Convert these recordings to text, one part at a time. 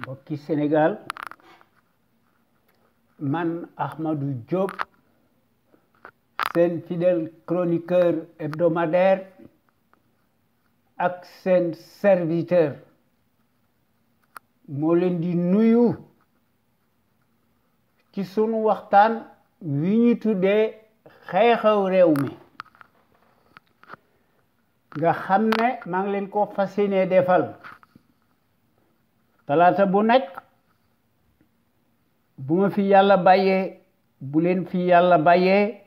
mbokki Sénégal man Ahmadou Diop seen fidèle chroniqueur hebdomadaire ak seen serviteur moo leen di nuyu ci sunu waxtaan wi ñu tuddee xew-xew réew mi nga xam ne maa ngi leen ko fas yéene defal talaata bu nekk bu ma fi yàlla bàyyee bu leen fi yàlla bàyyee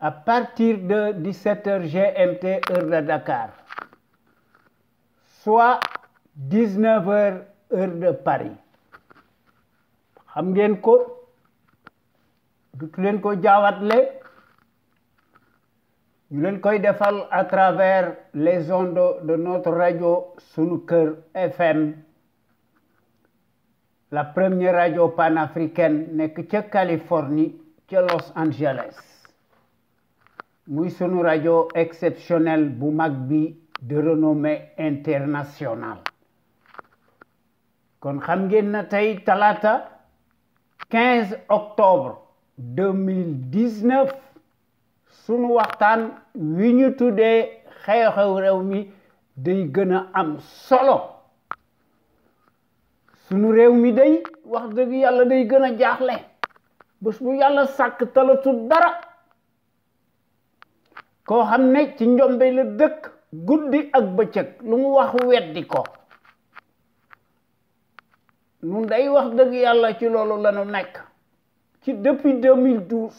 à partir de 17h GMT heure de Dakar soit 19h heure de Paris xam ngeen ko dutu leen ko jaawatle ñu leen koy defal à travers les ondes de notre radio Sunu Kër FM la première radio panafricaine nekk ca Californie ca Los Angeles muy sunu radio exceptionnelle bu mag bi de renommée internationale kon xam ngeen na tey talaata 15 octobre 2019 sunu waxtaan wi ñu tuddee xew-xew réew mi day gën a am solo sunu réew mi day wax dëgg yàlla day gën a jaaxle bés bu yàlla sàkk talatu dara koo xam ne ci njombe la dëkk guddi ak bëccëg lu mu wax weddi ko nun day wax dëgg yàlla ci loolu lañu nekk ci depuis 2012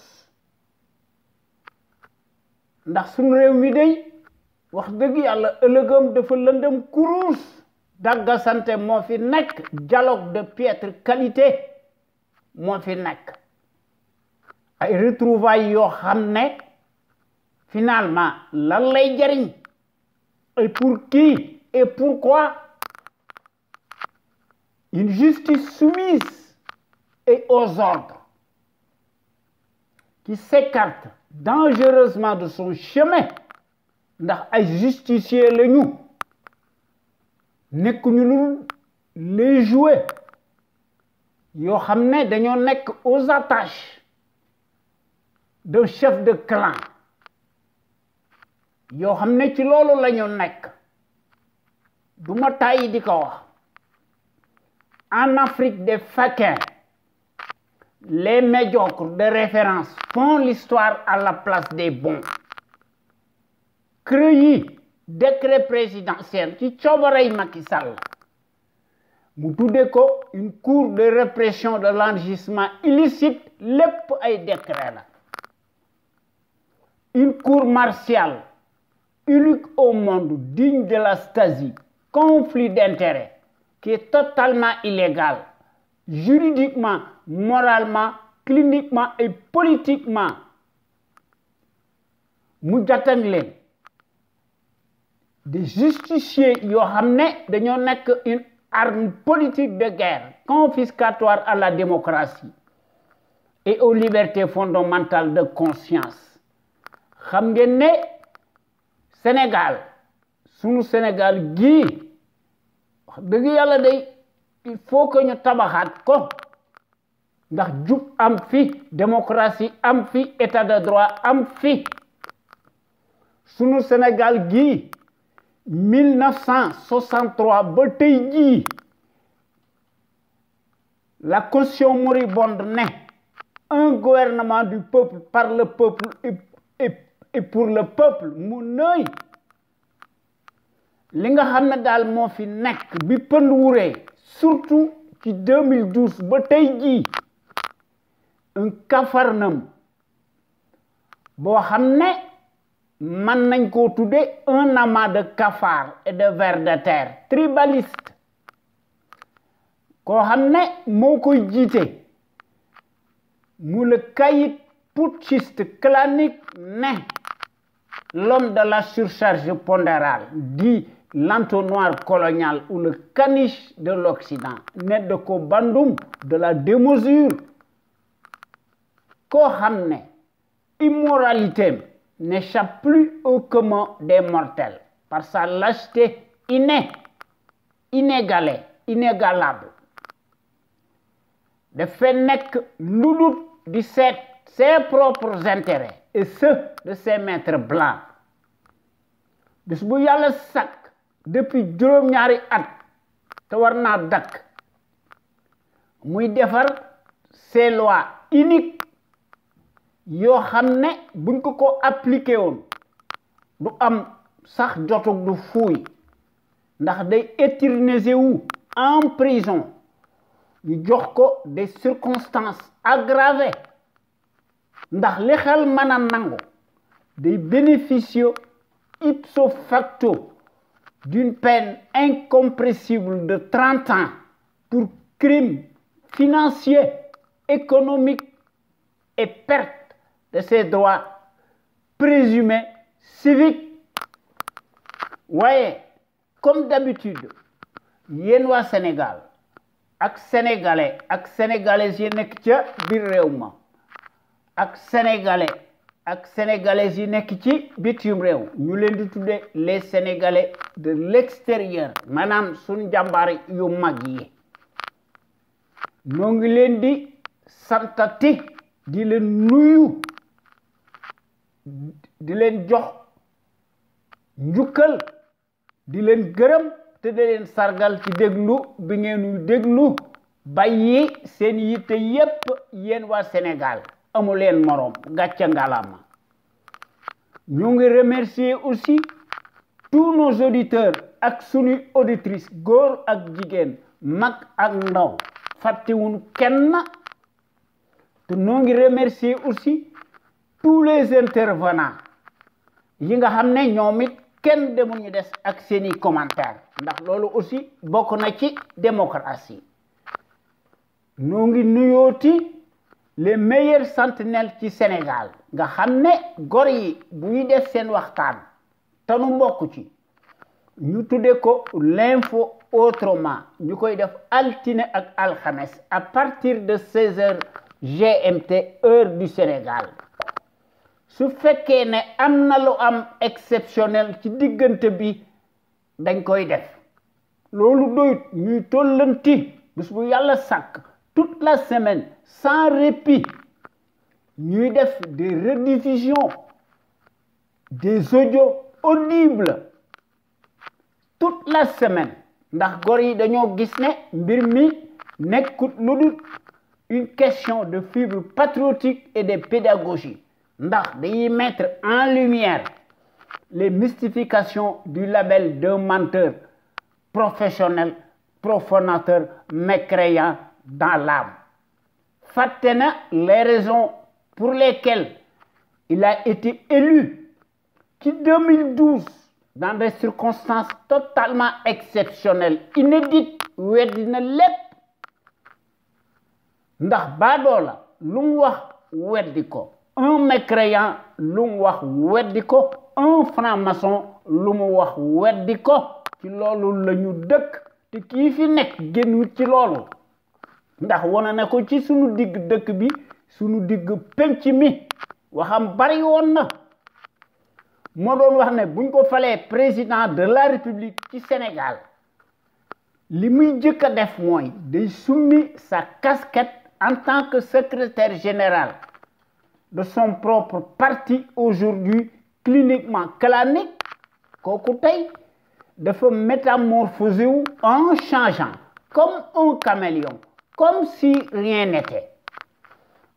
ndax sunu réew mi day wax dëgg yàlla ëllëgam dafa lëndëm kuruus dagga sante moo fi nekk dialogue de piètre qualité moo fi nekk ay retrouvailles yoo xam ne finalement lan lay jariñ et pour qui et pourquoi une justice soumise et aux ordres qui s'écarte dangereusement de son chemin ndax ay justiciers lañu nekkuñu lu les jouets yoo xam ne dañoo nekk aux attaches de chef de clan yoo xam ne ci loolu la ñu nekk du ma tàyyi di ko wax en Afrique des faquins les médiocres de référence font l'histoire à la place des bons CREI décret présidentiel ci coobarey Macky Sall mu tudde ko une cour de répression de l'enrichissement illicite lépp ay décret la une cour martiale unique au monde digne de la Stasi conflit d'intérêts qui est totalement illégal juridiquement moralement cliniquement et politiquement mu jatan leen des justiciers yoo xam ne dañoo nekk une arme politique de guerre confiscatoire à la démocratie et aux libertés fondamentales de conscience xam ngeen ne Sénégal sunu Sénégal gii wax dëgg yàlla day il faut que ñu tabaxaat ko ndax jub am fi démocratie am fi état de droit am fi sunu Sénégal gii 1963 ba tey jii la caution moribonde ne un gouvernement du peuple par le peuple et pour le peuple mu nëy li nga xam ne daal moo fi nekk bi pënd wuree surtout ci 2012 ba tey jii un capharnaüm boo xam ne mën nañ koo tudde un amas de cafards et de vers de terre tribaliste koo xam ne moo koy jiite mu le caïd putschiste clanique ne l'homme de la surcharge pondérale dit l'entonnoir colonial ou le caniche de l'Occident ne de ko bandum de la démesure koo xam ne immoralité n'échappe plus au commun des mortels par sa lâcheté innée, inégalée inégalable de fait nekk lu dul di seet ses propres intérêts et ceux de ses maîtres blancs bis bu yàlla sàkk depuis juróom-ñaari at te war naa dakk muy defar ces lois uniques yoo xam ne buñ ko appliqué woon du am sax jotug du fuuy ndax day éterniser wu en prison ñu jox ko des circonstances aggravées ndax li xel mën a nangu day bénéficier ipso facto d'une peine incompressible de 30 ans pour crimes financiers, économiques et perte de ses droits présumés civiques. Ouais, comme d'habitude, yéen waa Sénégal ak sénégalais ak sénégalaises yi nekk ca biir réew ma ak sénégalais ak sénégalaises yi nekk ci bitim réew ñu leen di tuddee les sénégalais de l'extérieur maanaam suñ jàmbaar yu mag yi noo ngi leen di santati di leen nuyu di leen jox njukkal di leen gërëm te di leen sargal ci déglu bi ngeen déglu bàyyi seen yitte yépp yéen waa Sénégal amu leen morom gàcce ngalaama ñu ngi remercier aussi tous nos auditeurs ak suñu auditrices góor ak jigéen mag ak ndaw fàttewuñu kenn te ñu ngi remercier aussi tous les intervenants yi nga xam ne ñoom it kenn demul ñu des ak seeni commentaires ndax loolu aussi bokk na ci démocratie ñu ngi nuyooti les meilleurs sentinelles ci Sénégal nga xam ne gor yi buy def seen waxtaan te nu mbokk ci ñu tudde ko l'info autrement ñu koy def altine ak alxames à partir de 16h GMT heure du Sénégal su fekkee ne am na lu am exceptionnel ci diggante bi dañ koy def loolu doyut ñuy tollanti bis bu yàlla sàkk toute la semaine sans répit ñuy def des rediffusions des audios audibles toute la semaine ndax gor yi dañoo gis ne mbir mi nekkut lu dul une question de fibre patriotique et de pédagogie ndax dañuy mettre en lumière les mystifications du label d'un menteur professionnel profanateur mécréant dans l'âme fàtte na les raisons pour lesquelles il a été élu ci 2012 dans des circonstances totalement exceptionnelles inédites weddi na lépp ndax baadoola lu mu wax weddi ko un mécréant lu mu wax weddi ko un franc-maçon lu mu wax weddi ko ci loolu la ñu dëkk te kii fi nekk génnul ci loolu ndax wane na ko ci sunu digg dëkk bi sunu digg penc mi waxam bari woon na moo doon wax ne buñ ko falee président de la République ci Sénégal li muy jëkk a def mooy day summi sa casquette en tant que secrétaire général de son propre parti aujourd'hui cliniquement clanique kooku tey dafa métamorphosé wu en changeant comme un caméléon comme si rien n'était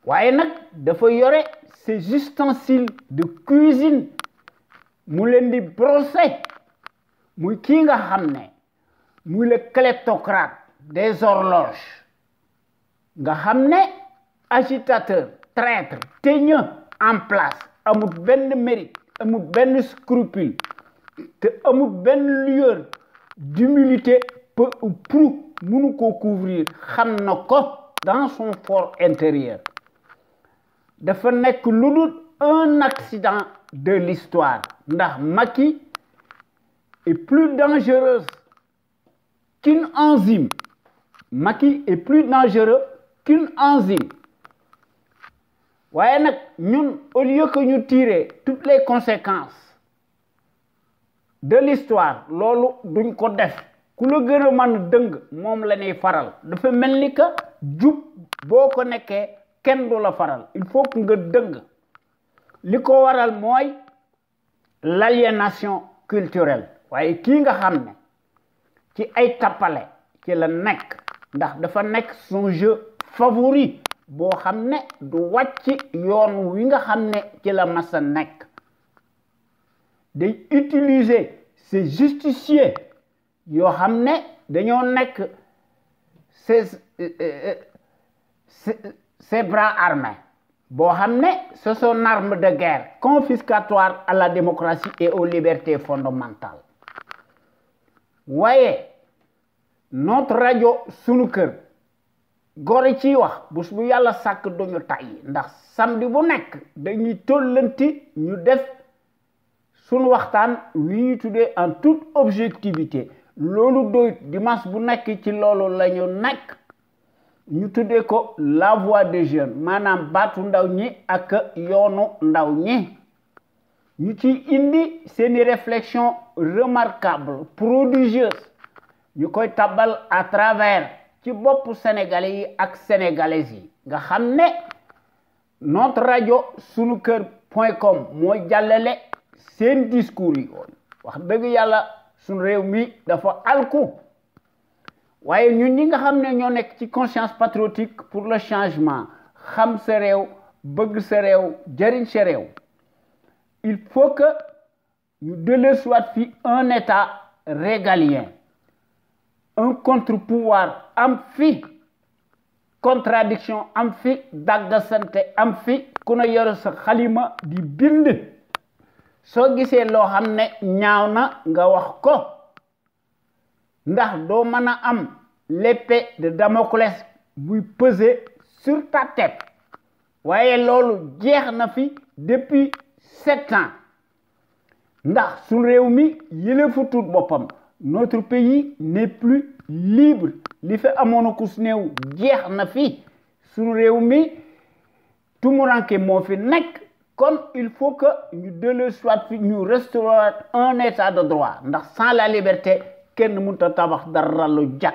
waaye nag dafa yore ses ustensiles de cuisine mu leen di brosser muy kii nga xam ne muy le kleptocrate des horloges nga xam ne agitateur traître teigneux en place amul benn mérite amul benn scrupule te amul benn lueur d'humilité peu ou prou mënu ko couvrir xam na ko dans son fort intérieur dafa nekk lu dul un accident de l'histoire ndax Macky est plus dangereuse qu'une enzyme Macky est plus dangereux qu'une enzyme waaye nag ñun au lieu que ñu tirer toutes les conséquences de l'histoire loolu duñ ko def ku la gën a mën dëng moom la ñuy faral dafa mel ni que jub boo ko nekkee kenn du la faral il faut que nga dëng li ko waral mooy l'aliénation culturelle waaye kii nga xam ne ci ay tappale ci la nekk ndax dafa nekk son jeu favori boo xam ne du wàcc yoon wi nga xam ne ci la masa nekk day utiliser ces justiciers yoo xam ne dañoo nekk ses bras armés boo xam ne c'est son arme de guerre confiscatoire à la démocratie et aux libertés fondamentales waaye notre rajo sunu kër gore ciy wax bés bu yàlla sàkk duñu tàyyi ndax samedi bu nekk dañuy tollanti ñu def sunu waxtaan wi ñu tuddee en toute objectivité loolu doy dimanche bu nekk ci loolu la ñu nekk ñu tuddee ko la voix des jeunes maanaam baatu ndaw ñi ak yoonu ndaw ñi ñu ci indi seeni réflexion remarquable prodigieuse ñu koy tabal à travers ci bopp sénégalais yi ak sénégalaises yi nga xam ne notre rajo sunu kër .com mooy jàllale seen discours yi wax dëgg yàlla sunu réew mi dafa alku waaye ñun ñi nga xam ne ñoo nekk ci conscience patriotique pour le changement xam sa réew bëgg sa réew jëriñ sa réew il faut que ñu delloosiwaat fi un état régalien un contre-pouvoir am fi contradiction am fi daggasante am fi ku ne yor sa xalima di bind soo gisee loo xam ne ñaaw na nga wax ko ndax doo mën a am l'épée de Damoclès buy peser sur ta tête waaye loolu jeex na fi depuis 7 ans ndax su réew mi yëlefu tuut boppam notre pays n'est plus libre li fi amoon ku néew jeex na fi su réew mi tumuranke moo fi nekk kon il faut que ñu delloosiwaat fi ñu restaurer un état de droit ndax sans la liberté kenn mënut a tabax dara lu jag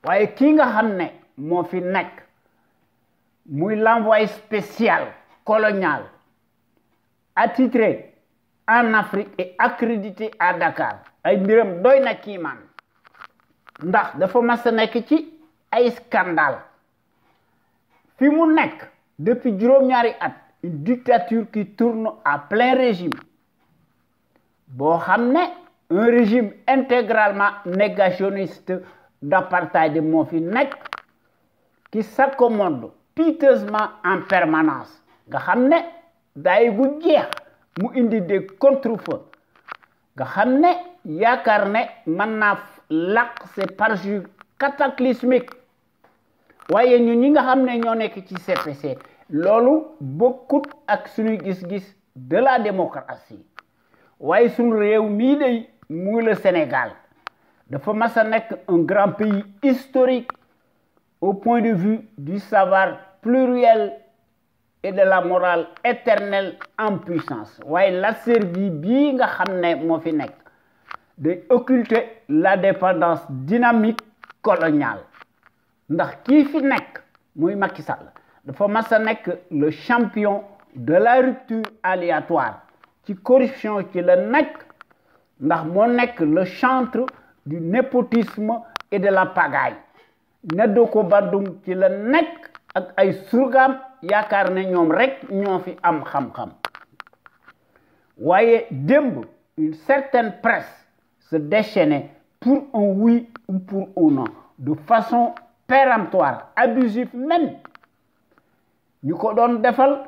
waaye kii nga xam ne moo fi nekk muy l'envoyé spécial colonial attitré en Afrique et accrédité à Dakar ay mbiram doy na kiimaan ndax dafa mas a nekk ci ay scandale fi mu nekk depuis juróom-ñaari at une dictature qui tourne à plein régime boo xam ne un régime intégralement négationniste d'apartheid moo fi nekk qui s'accommode piteusement en permanence nga xam ne daay gu jeex mu indi des contre-feux nga xam ne yaakaar ne mën naa làq ses parjures cataclysmiques waaye ñun ñi nga xam ne ñoo nekk ci CPC loolu bokkut ak suñu gis-gis de la démocratie waaye suñu réew mii day muy le Sénégal dafa mas a nekk un grand pays historique au point de vue du savoir pluriel et de la morale éternelle en puissance waaye la Serbie bii nga xam ne moo fi nekk de occulter la dépendance dynamique coloniale ndax kii fi nekk muy Macky Sall dafa mas a nekk le champion de la rupture aléatoire ci corruption ci la nekk ndax moo nekk le chantre du népotisme et de la pagaille neddo ko bandum ci la nekk ak ay surgaam yaakaar ne ñoom rek ñoo fi am xam-xam waaye démb une certaine presse se déchaînait pour un oui ou pour un non de façon péremptoire abusive même ñu ko doon defal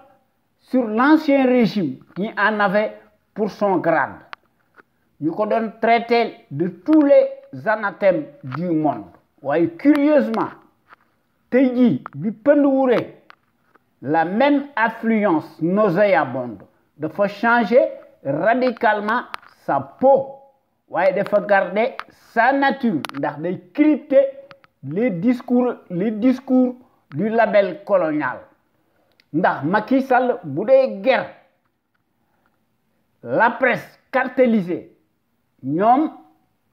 sur l'ancien régime qui en avait pour son grade ñu ko doon traiter de tous les anathèmes du monde waaye curieusement tey jii bi pënd wure la même affluence nauséabonde dafa changer radicalement sa peau waaye dafa garder sa nature ndax day crypter les discours du label colonial ndax Macky Sall bu dee guerre la presse cartélisée ñoom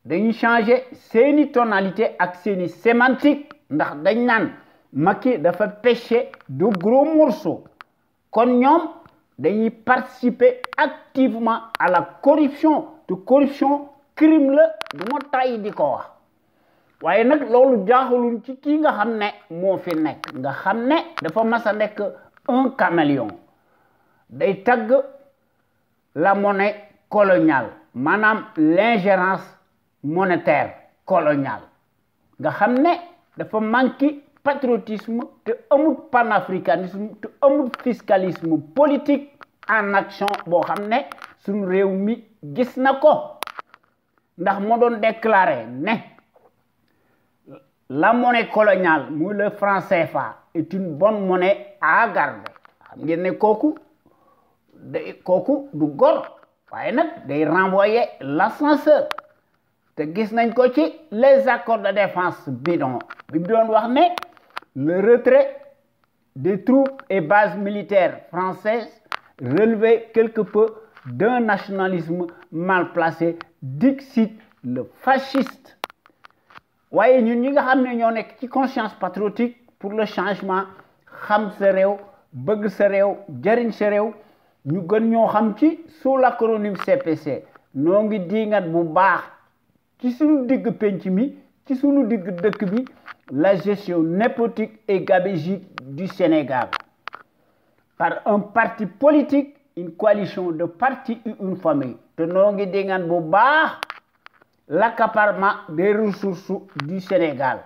dañuy changer seeni tonalité ak seeni sémantique ndax dañ naan Macky dafa pêcher de gros morceaux kon ñoom dañuy participer activement à la corruption te corruption crime la du ma tàyyi di ko wax waaye nag loolu jaaxaluñ ci kii nga xam ne moo fi nekk nga xam ne dafa mas a nekk un caméléon day tagg la monnaie coloniale maanaam l'ingérence monétaire coloniale nga xam ne dafa manqué patriotisme te amul panafricanisme te amul fiscalisme politique en action boo xam ne suñu réew mi gis na ko ndax moo doon déclaré ne la monnaie coloniale muy le franc CFA est une bonne monnaie à garder xam ngeen ne kooku du gor waaye nag day renvoyer l'ascenseur te gis nañ ko ci les accords de défense bidon bi mu doon wax ne le retrait des troupes et bases militaires françaises relevait quelque peu d'un nationalisme mal placé, dixit le fasciste. waaye ñun ñi nga xam ne ñoo nekk ci conscience patriotique pour le changement xam sa réew bëgg sa réew jariñ sa réew ñu gën ñoo xam ci sous l'acronyme CPC noo ngi diingat bu baax ci suñu digg penc mi ci suñu digg dëkk bi la gestion népotique et gabégique du Sénégal par un parti politique, une coalition de partis ou une famille te noo ngi diingat bu baax l'accaparement des ressources du Sénégal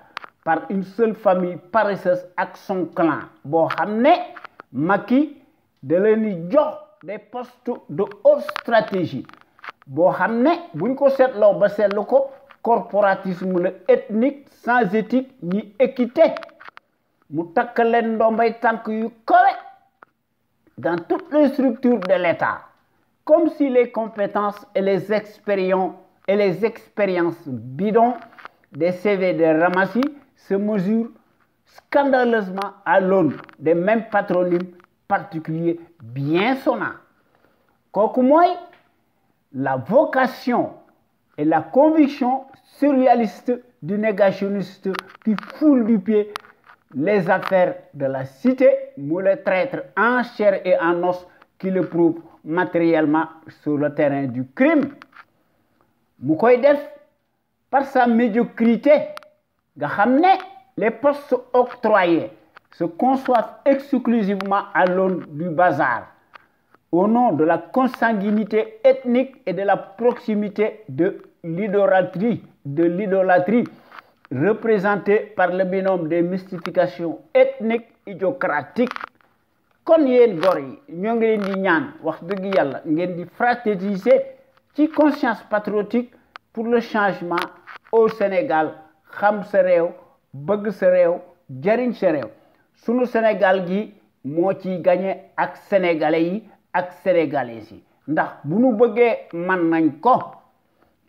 par une seule famille paresseuse ak son clan boo xam ne Macky da leen di jox des postes de haute stratégie boo xam ne buñ ko seetloo ba seetlu ko corporatisme le ethnique sans éthique ni équité mu takk leen ndombay tànk yu kawe dans toutes les structures de l'État comme si les compétences et les expériences bidons des CV de Ramassi se mesurent scandaleusement à l'aune des mêmes patronymes particuliers bien sonnants. Kooku mooy la vocation et la conviction surréaliste du négationniste qui foule du pied les affaires de la cité, mu le traître en chair et en os qui le prouve matériellement sur le terrain du crime. mu koy def par sa médiocrité nga xam ne les postes octroyés se conçoivent exclusivement à l'aune du bazar au nom de la consanguinité ethnique et de la proximité de l'idolâtrie représentée par le binôme des mystifications ethniques idiocratiques. kon yéen gor yi ñoo ngi leen di ñaan wax dëgg yàlla ngeen di fraterniser ci conscience patriotique pour le changement au Sénégal xam sa réew bëgg sa réew jariñ sa réew sunu Sénégal gi moo ciy gagné ak sénégalais yi ak sénégalaises yi ndax bu nu bëggee man nañ ko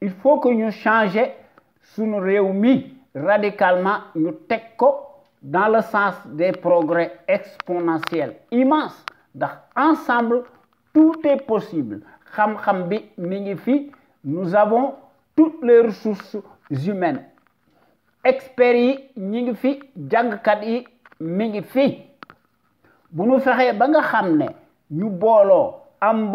il faut que ñu changer sunu réew mi radicalement ñu teg ko dans le sens des progrès exponentiels immenses ndax ensemble tout est possible xam-xam bi mi ngi fi nous avons toutes les ressources humaines experts yi ñi ngi fi jàngkat yi mi ngi fi bu nu fexee ba nga xam ne ñu booloo am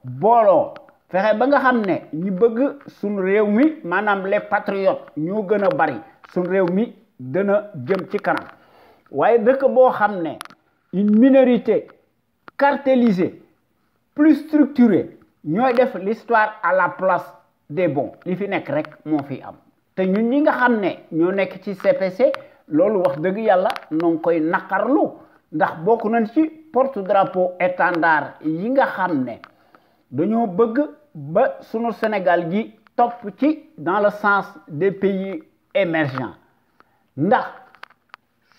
booloo fexe ba nga xam ne ñu bëgg suñu réew mi maanaam les patriotes ñoo gën a bari suñu réew mi dana jëm ci kanam waaye dëkk boo xam ne une minorité cartélisée plus structurée ñooy def l'histoire à la place des bons li fi nekk rek moo fi am te ñun ñi nga xam ne ñoo nekk ci CPC loolu wax dëgg yàlla noo ngi koy naqarlu ndax bokk nañ ci porte-drapeau étendard yi nga xam ne dañoo bëgg ba sunu Sénégal gi topp ci dans le sens des pays émergents ndax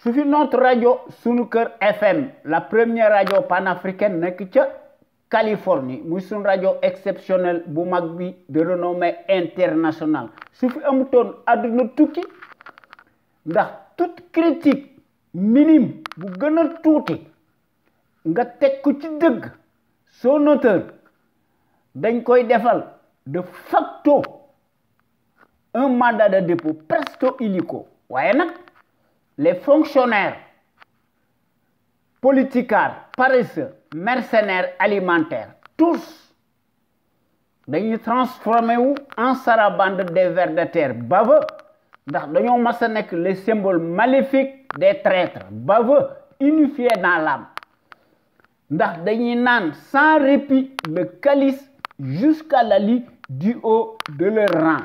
su fi notre rajo sunu kër FM la première rajo panafricaine nekk ca Californie muy sunu rajo exceptionnel bu mag bi de renommée internationale su fi amutoon àdduna tukki ndax toute critique minime bu gën a tuuti nga teg ko ci dëgg son auteur dañ koy defal de facto un mandat de dépôt presto illico waaye nag les fonctionnaires politicards paresseux mercenaires alimentaires tous dañuy transformé wu en sarabande des vers de terre baveux ndax dañoo mas a nekk les symboles maléfiques des traîtres baveux unifiés dans l'âme ndax dañuy naan sans répit le calice jusqu'à la lie du haut de leur rang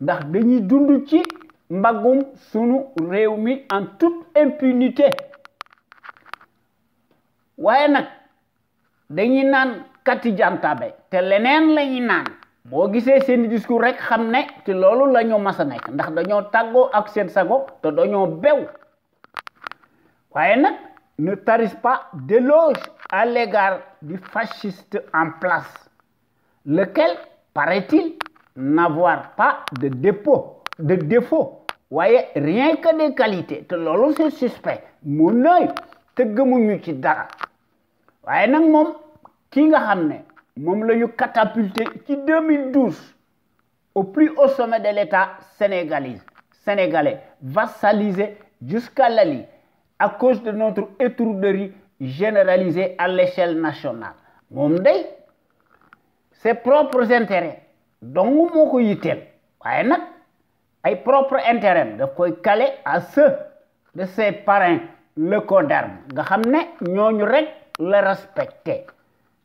ndax dañuy dund ci mbagum sunu réew mi en toute impunité waaye nag dañuy naan kati jantabe te leneen lañuy naan boo gisee seen discours rek xam ne ci loolu la ñu mas a nekk ndax dañoo tàggoo ak seen sago te dañoo bew waaye nag ne tarisse pas d'éloge à l'égard du fasciste en place lequel paraît-il n'avoir pas de défaut voyez rien que des qualités te loolu c'est suspect mu nooy te gëmuñu ci dara waaye nag moom ki nga xam ne moom la ñu catapulté ci 2012 au plus haut sommet de l'État sénégalais vassalisé jusqu'à l'Ali à cause de notre étourderie généralisée à l'échelle nationale moom day ses propres intérêts donc moo ko yitteel waaye nag ay propres intérêts daf koy caler à ceux de ses parrains le coderme nga xam ne ñooñu rek la respecté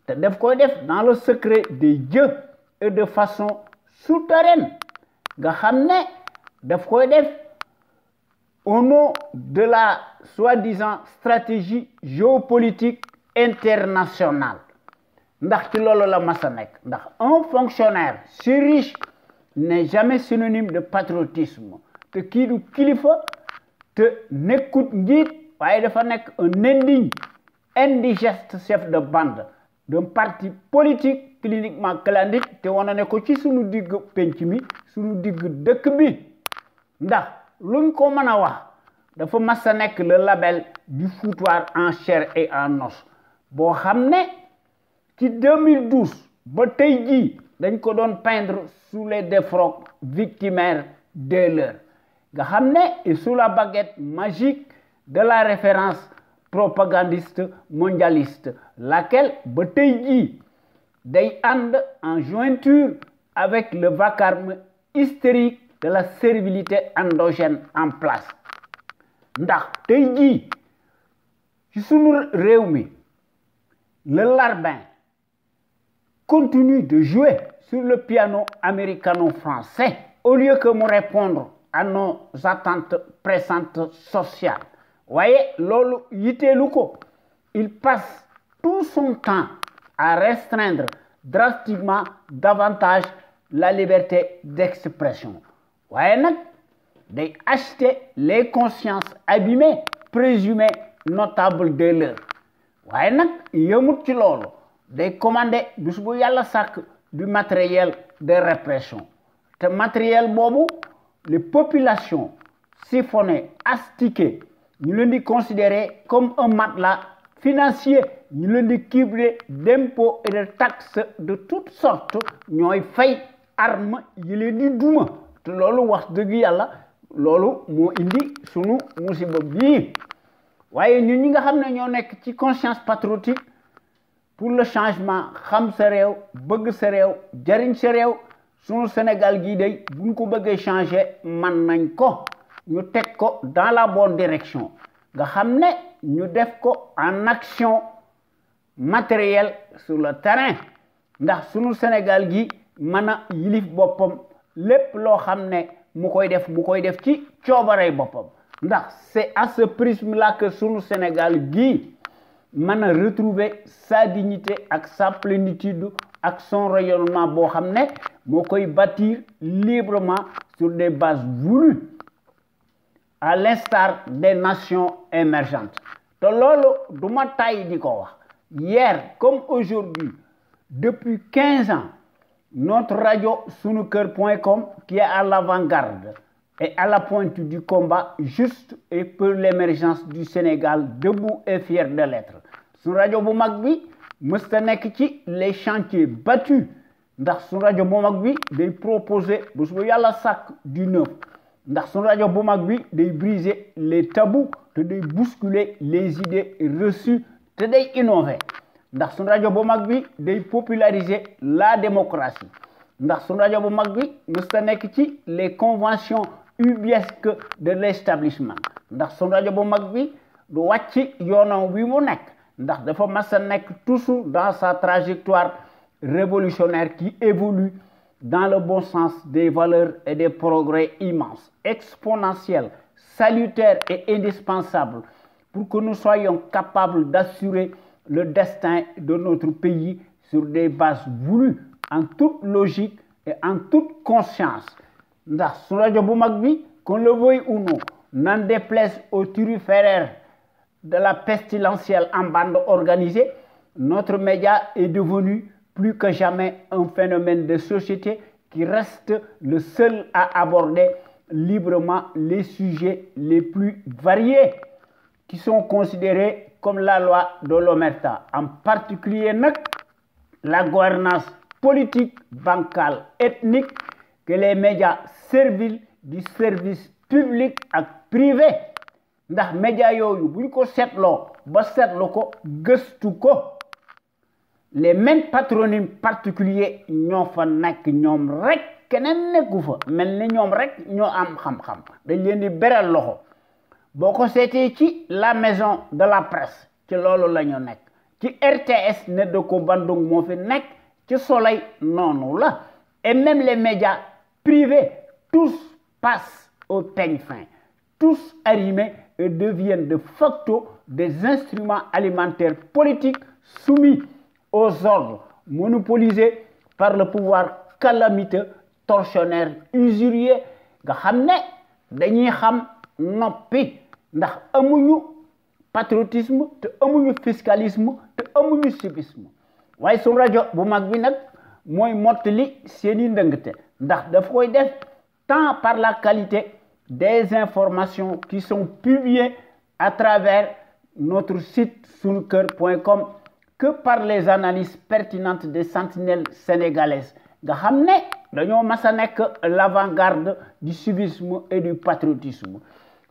te daf koy def dans le secret des dieux et de façon souterraine nga xam ne daf koy def au nom de la soi-disant stratégie géopolitique internationale ndax ci loolu la mas a nekk ndax un fonctionnaire si riche n'est jamais synonyme de patriotisme te kii du kilifa te nekkut njiit waaye dafa nekk un indigne indigeste chef de bande d'un parti politique cliniquement clandestin te wane ne ko ci sunu digg penc mi sunu digg dëkk bi ndax luñ ko mën a wax dafa mas a nekk le label du foutoir en chair et en os boo xam ne ci 2012 ba tey jii dañ ko doon peindre sous les défroques victimaires des leurs nga xam ne et sous la baguette magique de la référence propagandiste mondialiste laquelle ba tey jii day ànd en jointure avec le vacarme hystérique de la servilité endogène en place ndax tey jii ci sunu réew mi le larbin continue de jouer sur le piano américano-français au lieu que me répondre à nos attentes pressantes sociales voyez loolu yiteelu ko il passe tout son temps à restreindre drastiquement davantage la liberté d'expression waaye nag day acheter les consciences abîmées présumées notables de l'heure waaye nag yëmut ci loolu day commander bis bu yàlla sàkk du matériel de répression te matériel boobu les populations siphonnées astiquées ñu leen di considérer comme un matelas financier ñu leen di cibler d'impôts et de taxes de toutes sortes ñooy fay arme yi leen di duma te loolu wax dëgg yàlla loolu moo indi sunu musiba bii waaye ñun ñi nga xam ne ñoo nekk ci conscience patriotique pour le changement xam sa réew bëgg sa réew jariñ sa réew sunu Sénégal gii day buñ ko bëggee changer man nañ ko ñu teg ko dans la bonne direction nga xam ne ñu def ko en action matérielle sur le terrain ndax sunu Sénégal gi mën a yilif boppam lépp loo xam ne mu koy def ci coobarey boppam ndax c'est à ce prisme là que sunu Sénégal gi mën a retrouver sa dignité ak sa plénitude ak son rayonnement boo xam ne moo koy bâtir librement sur des bases voulues à l'instar des nations émergentes te loolu du ma tàyyi di ko wax hier comme aujourd'hui depuis 15 ans notre radio sunuker.com qui est à l'avant-garde et à la pointe du combat juste et pour l'émergence du Sénégal debout et fier de l'être sunu rajo bu mag bi mësta nekk ci les chantiers battus ndax sun rajo bu mag bi day proposer bu su yàlla sàkk du neuf ndax sun rajo bu mag bi day briser les tabous te day bousculer les idées reçues te day innover ndax sun rajo bu mag bi day populariser la démocratie ndax sun rajo bu mag bi mësta nekk ci les conventions ubiesques de l'établissement ndax sun rajo bu mag bi du wàcc yoonam wi mu nekk ndax dafa masa nekk toujours dans sa trajectoire révolutionnaire qui évolue dans le bon sens des valeurs et des progrès immenses, exponentiels, salutaires et indispensables pour que nous soyons capables d'assurer le destin de notre pays sur des bases voulues en toute logique et en toute conscience. Ndax su rajo bu mag bi, qu'on le veuille ou non, n'en déplaise aux turiféraires de la pestilentielle en bande organisée, notre média est devenu plus que jamais un phénomène de société qui reste le seul à aborder librement les sujets les plus variés qui sont considérés comme la loi de l'omerta, en particulier la gouvernance politique, bancale, ethnique que les médias serviles du service public et privé. Ndax médias yooyu buñ ko seetloo ba seetlu ko gëstu ko les mêmes patronymes particuliers ñoo fa nekk ñoom rek keneen nekku fa mel ni ñoom rek ñoo am xam-xam dañ leen di beral loxo boo ko seetee ci la maison de la presse ci loolu la ñu nekk ci RTS ne de ko Bandung moo fi nekk ci Soleil noonu la et même les médias privés tous passent au peigne fin tous arrimés et deviennent de facto des instruments alimentaires politiques soumis aux ordres monopolisés par le pouvoir calamiteux, tortionnaire, usurier, nga xam ne dañuy xam noppi ndax amuñu patriotisme te amuñu fiscalisme te amuñu civisme waaye su rajo bu mag bi nag mooy mottali seeni ndëngte ndax daf koy def tant par la qualité des informations qui sont publiées à travers notre site sunuker.com que par les analyses pertinentes des sentinelles sénégalaises nga xam ne dañoo mas a nekk l'avant-garde du civisme et du patriotisme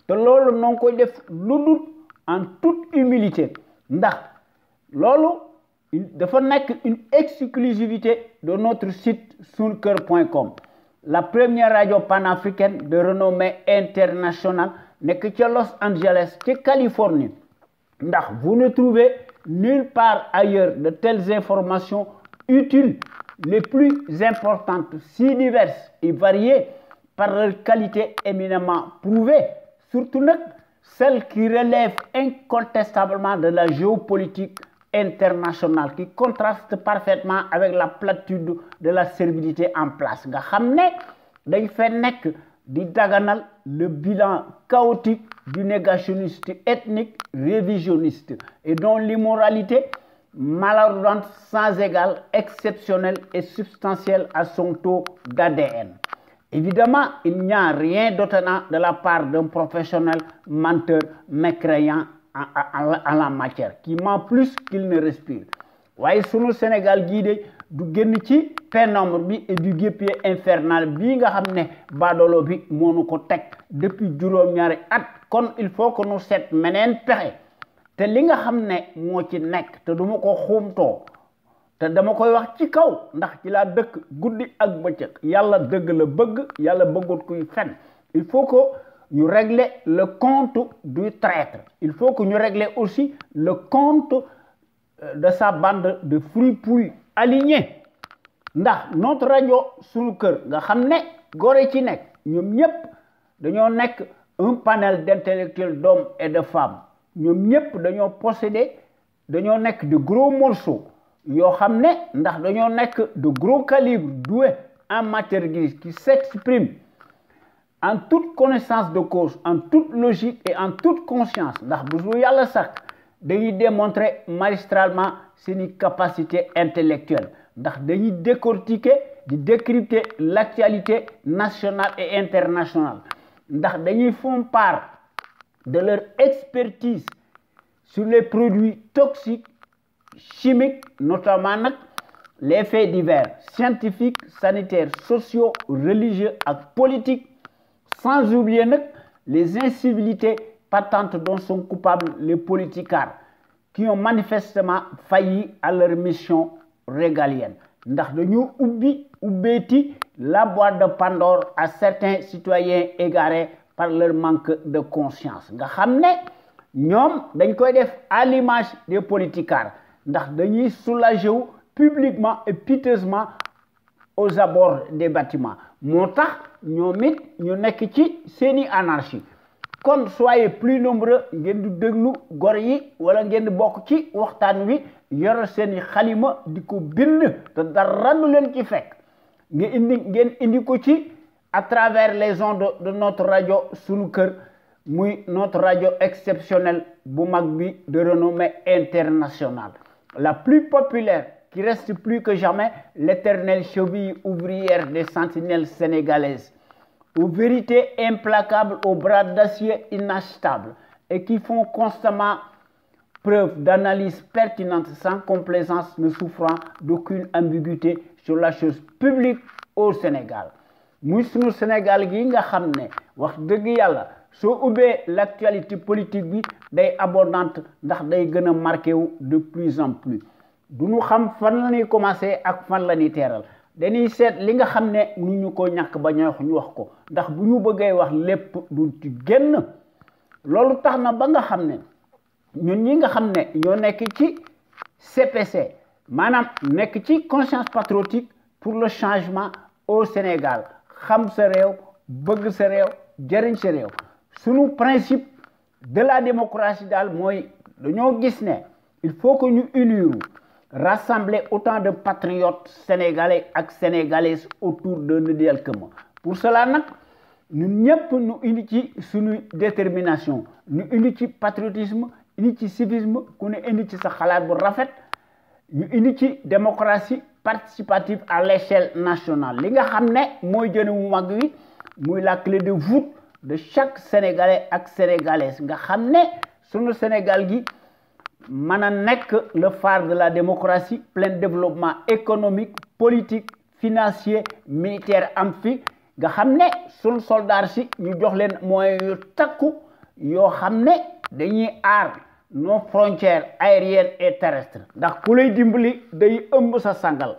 te loolu noo koy def lu dul en toute humilité ndax loolu dafa nekk une exclusivité de notre site sunuker.com la première radio panafricaine de renommée internationale nekk ca Los Angeles ca Californie ndax vous ne trouvez nulle part ailleurs de telles informations utiles les plus importantes si diverses et variées par leur qualité éminemment prouvée surtout nag celles qui relèvent incontestablement de la géopolitique internationale qui contraste parfaitement avec la platitude de la servilité en place nga xam ne dañ fay nekk di daganal le bilan chaotique du négationniste ethnique révisionniste et dont l'immoralité malaudante sans égal exceptionnelle et substantielle à son taux d'ADN. Évidemment, il n'y a rien d'étonnant de la part d'un professionnel menteur mécréant en la matière qui ment plus qu'il ne respire waaye sunu Sénégal gii de du génn ci pénombre bi et du guêpier infernal bii nga xam ne baadolo bi moonu ko teg depuis juróom-ñaari at kon il faut que nu seet meneen pexe te li nga xam ne moo ci nekk te duma ko xuumtoo te dama koy wax ci kaw ndax ci laa dëkk guddi ak bëccëg yàlla dëgg la bëgg yàlla bëggut kuy fen il faut que ñu régler le compte du traître il faut que ñu régler aussi le compte de sa bande de fripouilles alignés ndax notre rajo sunu kër nga xam ne gore ci nekk ñoom ñëpp dañoo nekk un panel d'intellectuels d'hommes et de femmes ñoom ñëpp dañoo posséder dañoo nekk de gros morceaux yoo xam ne ndax dañoo nekk de gros calibre doués en matière grise qui s'expriment en toute connaissance de cause en toute logique et en toute conscience ndax bu su yàlla sax dañuy démontrer magistralement seeni capacité intellectuelle ndax dañuy décortiquer di décrypter l'actualité nationale et internationale ndax dañuy font part de leur expertise sur les produits toxiques chimiques notamment nag les faits divers scientifiques, sanitaires, sociaux, religieux et politiques, sans oublier les incivilités patentes dont sont coupables les politicards qui ont manifestement failli à leur mission régalienne. Ndax dañu ubbeeti la boîte de Pandore à certains citoyens égarés par leur manque de conscience. Nga xamné ñom dañ koy def à l'image des politicards ndax dañuy soulager publiquement et piteusement aux abords des bâtiments. Motax ñomit ñu nekk ci seeni anarchie. Kon soyez plus nombreux ngeen di déglu gor yi wala ngeen di bokk ci waxtaan wi yor seeni xalima di ko bind te dara du leen ci fekk ngeen indi ko ci à travers les ondes de notre radio sunu kër muy notre radio exceptionnelle bu mag bi de renommée internationale, la plus populaire qui reste plus que jamais l'éternelle cheville ouvrière des sentinelles sénégalaises, aux vérités implacables, aux bras d'acier inachetables et qui font constamment preuve d'analyse pertinente sans complaisance, ne souffrant d'aucune ambiguïté sur la chose publique au Sénégal. Muy sunu Sénégal gi nga xam ne wax dëgg yàlla soo ubbee l'actualité politique bi day abondante ndax day gën a marqué wu de plus en plus du ñu xam fan la ñuy commencé ak fan la ñuy teeral dañuy seet li nga xam ne nu ñu ko ñàkk ba ñu wax ko ndax bu ñu bëggee wax lépp du ci génn loolu tax na ba nga xam ne ñun ñi nga xam ne ñoo nekk ci CPC maanaam nekk ci conscience patriotique pour le changement au Sénégal xam sa réew bëgg sa réew jëriñ sa réew sunu principe de la démocratie daal mooy dañoo gis ne il faut que ñu unir rassembler autant de patriotes sénégalais et sénégalaises autour d'un idéal commun. Pour cela nag ñun ñëpp ñu indi ci suñu détermination ñu indi ci patriotisme indi ci civisme ku ne indi ci sa xalaat bu rafet ñu indi ci démocratie participative à l'échelle nationale li nga xam ne mooy jëne mu mag wi muy la clé de voûte de chaque sénégalais ak sénégalaise nga xam ne sunu Sénégal gi mën a nekk le phare de la démocratie plein développement économique politique financier militaire am fi nga xam ne sunu soldats si ñu jox leen moyens yu takku yoo xam ne dañuy aar nos frontières aériennes et terrestres ndax ku lay dimbali day ëmb sa sangal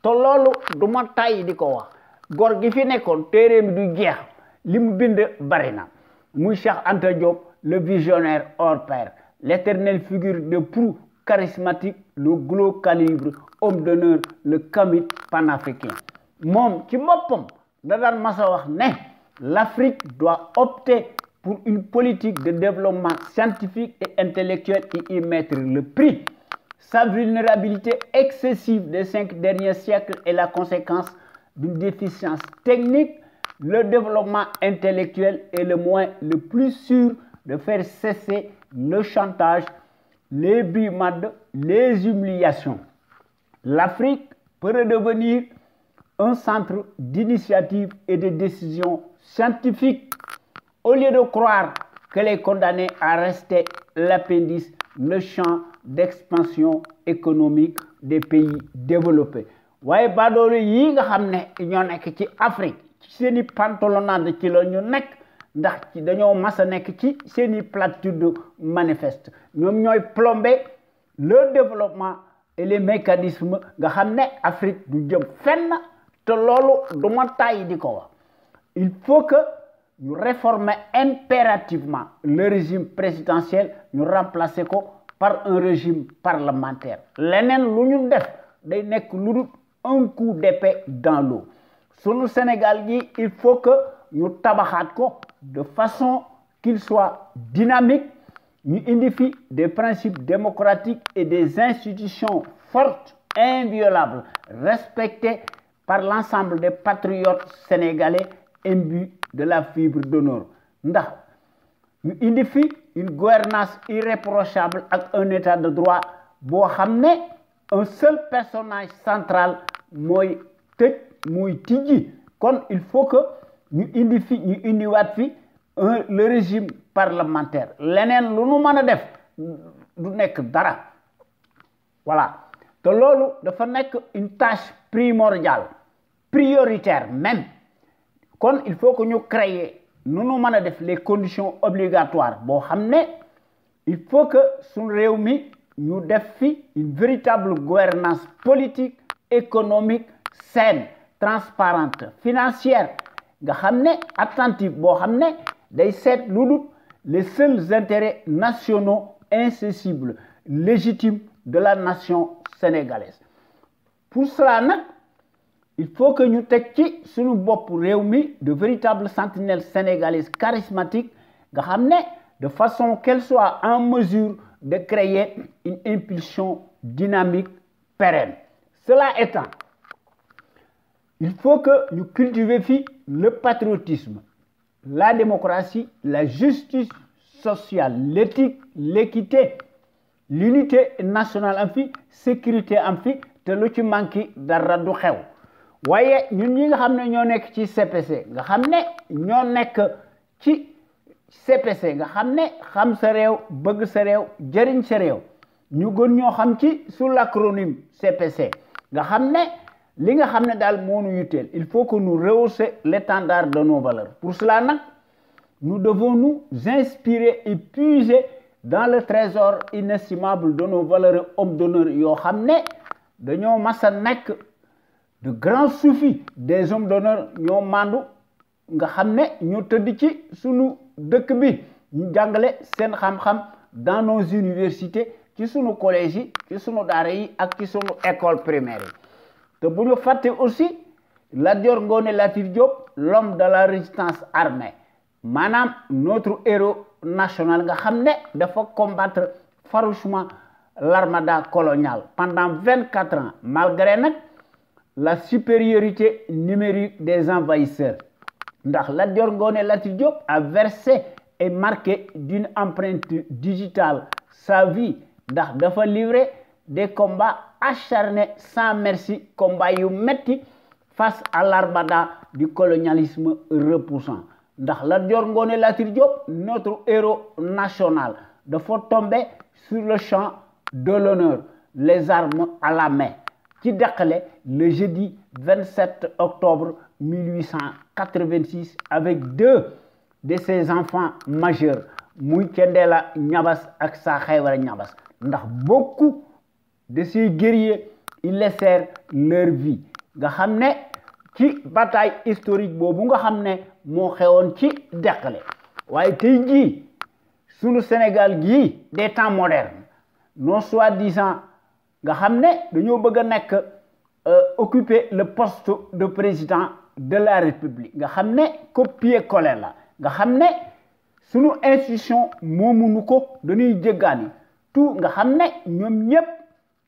te loolu du ma tàyyi di ko wax góor gi fi nekkoon téere mi du jeex li mu bind bari na muy Cheikh Anta Diop le visionnaire hors pair, l'éternelle figure de proue charismatique, le gros calibre homme d'honneur, le kamit panafricain. Mom ci boppam da daan masa wax ne l'Afrique doit opter pour une politique de développement scientifique et intellectuel et y mettre le prix. Sa vulnérabilité excessive des 5 derniers siècles est la conséquence d'une déficience technique. Le développement intellectuel est le moyen le plus sûr de faire cesser le chantage, les brimades, les humiliations. L'Afrique peut redevenir un centre d'initiative et de décision scientifique au lieu de croire qu'elle est condamnée à rester l'appendice, le champ d'expansion économique des pays développés. Waaye baadoolo yi nga xam ne ñoo nekk ci Afrique ci seeni pantalonnade ci la ñu nekk ndax ci dañoo mas a nekk ci seeni platitude manifeste ñoom ñooy plomber le développement et les mécanismes nga xam ne Afrique du jëm fenn te loolu du ma tàyyi di ko wax. Il faut que ñu réformer impérativement le régime présidentiel ñu remplacer ko par un régime parlementaire leneen lu ñu def day nekk lu dul un coup d'épée dans l'eau. Sunu Sénégal gi il faut que ñu tabaxaat ko de façon qu'il soit dynamique, ñu indi fi des principes démocratiques et des institutions fortes, inviolables, respectées par l'ensemble des patriotes sénégalais imbus de la fibre d'honneur. Ndax ñu indi fi une gouvernance irréprochable ak un état de droit boo xam ne un seul personnage central mooy tëj muy tijji kon il faut que ñu indi fi ñu indiwaat fi le régime parlementaire leneen lu nu mën a def du nekk dara voilà te te loolu dafa nekk une tâche primordiale prioritaire même kon il faut que ñu créer nu nu mën a def les conditions obligatoires boo xam ne il faut que suñu réew mi ñu def fi une véritable gouvernance politique économique saine transparente financière nga xam ne attentive boo xam ne day seet lu dul les seuls intérêts nationaux incessibles légitimes de la nation sénégalaise pour cela nag il faut que ñu teg ci suñu bopp réew mi de véritables sentinelles sénégalaises charismatiques nga xam ne de façon qu'elles soient en mesure de créer une impulsion dynamique pérenne. Cela étant, il faut que nous cultivions le patriotisme, la démocratie, la justice sociale, l'éthique, l'équité, l'unité nationale en fi, sécurité en fi, te lu ci manki dara du xew. Waaye ñun ñi nga xam ne ñoo nekk ci CPC nga xam ne ñoo nekk ci CPC nga xam ne xam sa réew bëgg sa réew jëriñ sa réew ñu gën ñoo xam ci sous l'acronyme CPC nga xam ne li nga xam ne daal moo ñu yitteel il faut que nous rehausser l'étendard de nos valeurs pour cela nag nous devons nous inspirer et puiser dans le trésor inestimable de nos valeurs hommes d'honneur yoo xam ne dañoo mas a nekk de grands soufis des hommes d'honneur ñoo mandu nga xam ne ñoo tëdd ci sunu dëkk bi ñu jàngale seen xam-xam dans nos universités ci sunu collèges yi ci sunu daara yi ak ci sunu école primaire yi te bu ñu fàtte aussi Lat Dior Ngoné Latyr Diop l'homme de la résistance armée maanaam notre héros national nga xam ne dafa combattre farouchement l'armada coloniale pendant 24 ans malgré nag la supériorité numérique des envahisseurs ndax Lat Dior Ngoné Latyr Diop a versé et marqué d'une empreinte digitale sa vie ndax dafa livrer des combats acharnés sans merci combats yu metti face à l'armada du colonialisme repoussant ndax Lat Dior Ngoné Latyr Diop notre héros national dafa tomber sur le champ de l'honneur les armes à la main ci deqale le jeudi 27 octobre 1886 avec deux de ses enfants majeurs muy Thiendella Niabass ak Sakhewara Niabass ndax beaucoup de ces guerriers ils laissèrent leur vie nga xam ne ci bataille historique boobu nga xam ne moo xewoon ci deqale waaye tey jii sunu Sénégal gii des temps modernes non soi-disant nga xam ne dañoo bëgg a nekk occuper le poste de président de la République nga xam ne copier-coller la nga xam ne sunu institution moomuñu ko dañuy jéggaani tout nga xam ne ñoom ñëpp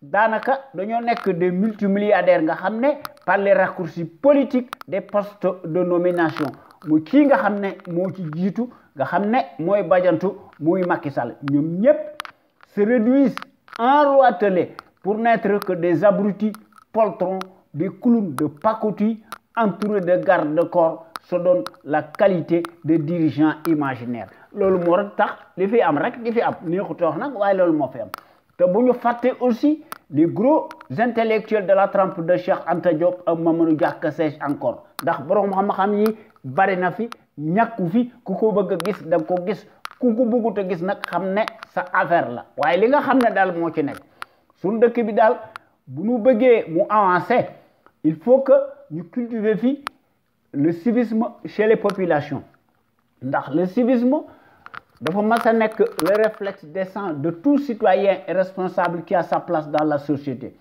daanaka dañoo nekk des multimilliardaires nga xam ne par les raccourcis politiques des postes de nomination muy kii nga xam ne moo ci jiitu nga xam ne mooy bajantu muy Macky Sall ñoom ñëpp se réduisent en roitelets pour n'être que des abrutis poltrons, des clowns de pacotille entourés de gardes-corps se donnent la qualité de dirigeants imaginaires. Loolu moo tax li fi am rek di fi am neexut wax nag waaye loolu moo fi am te bu ñu fàtte aussi les gros intellectuels de la trempe de Cheikh Anta Diop ak Mamadou Dia que sais-je encore ndax borom xam-xam yi bari na fi ñàkku fi ku ko bëgg a gis da nga ko gis ku ko bëggut a gis nag xam ne sa affaire la waaye li nga xam ne daal moo ci nekk suñu dëkk bi daal bu ñu bëggee mu avancer il faut que ñu cultiver fi le civisme chez les populations ndax le civisme dafa mas a nekk le réflexe décent de tout citoyen responsable qui a sa place dans la société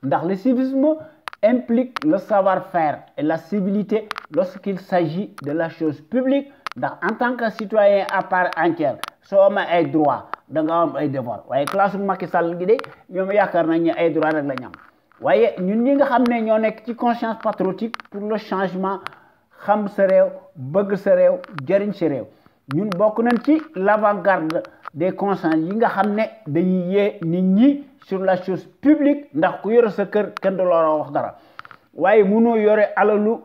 ndax le civisme implique le savoir-faire et la civilité lorsqu'il s'agit de la chose publique ndax en tant que citoyen à part entière soo amee ay droit da nga am ay devoir waaye classe Macky Sall gi de ñoom yaakaar nañ ne ay droit rek la ñu am waaye ñun ñi nga xam ne ñoo nekk ci conscience patriotique pour le changement xam sa réew bëgg sa réew jëriñ sa réew ñun bokk nañ ci l'avant-garde des consciences yi nga xam ne dañuy yee nit ñi sur la chose publique ndax ku yore sa kër kenn du la wax dara waaye mënoo yore alalu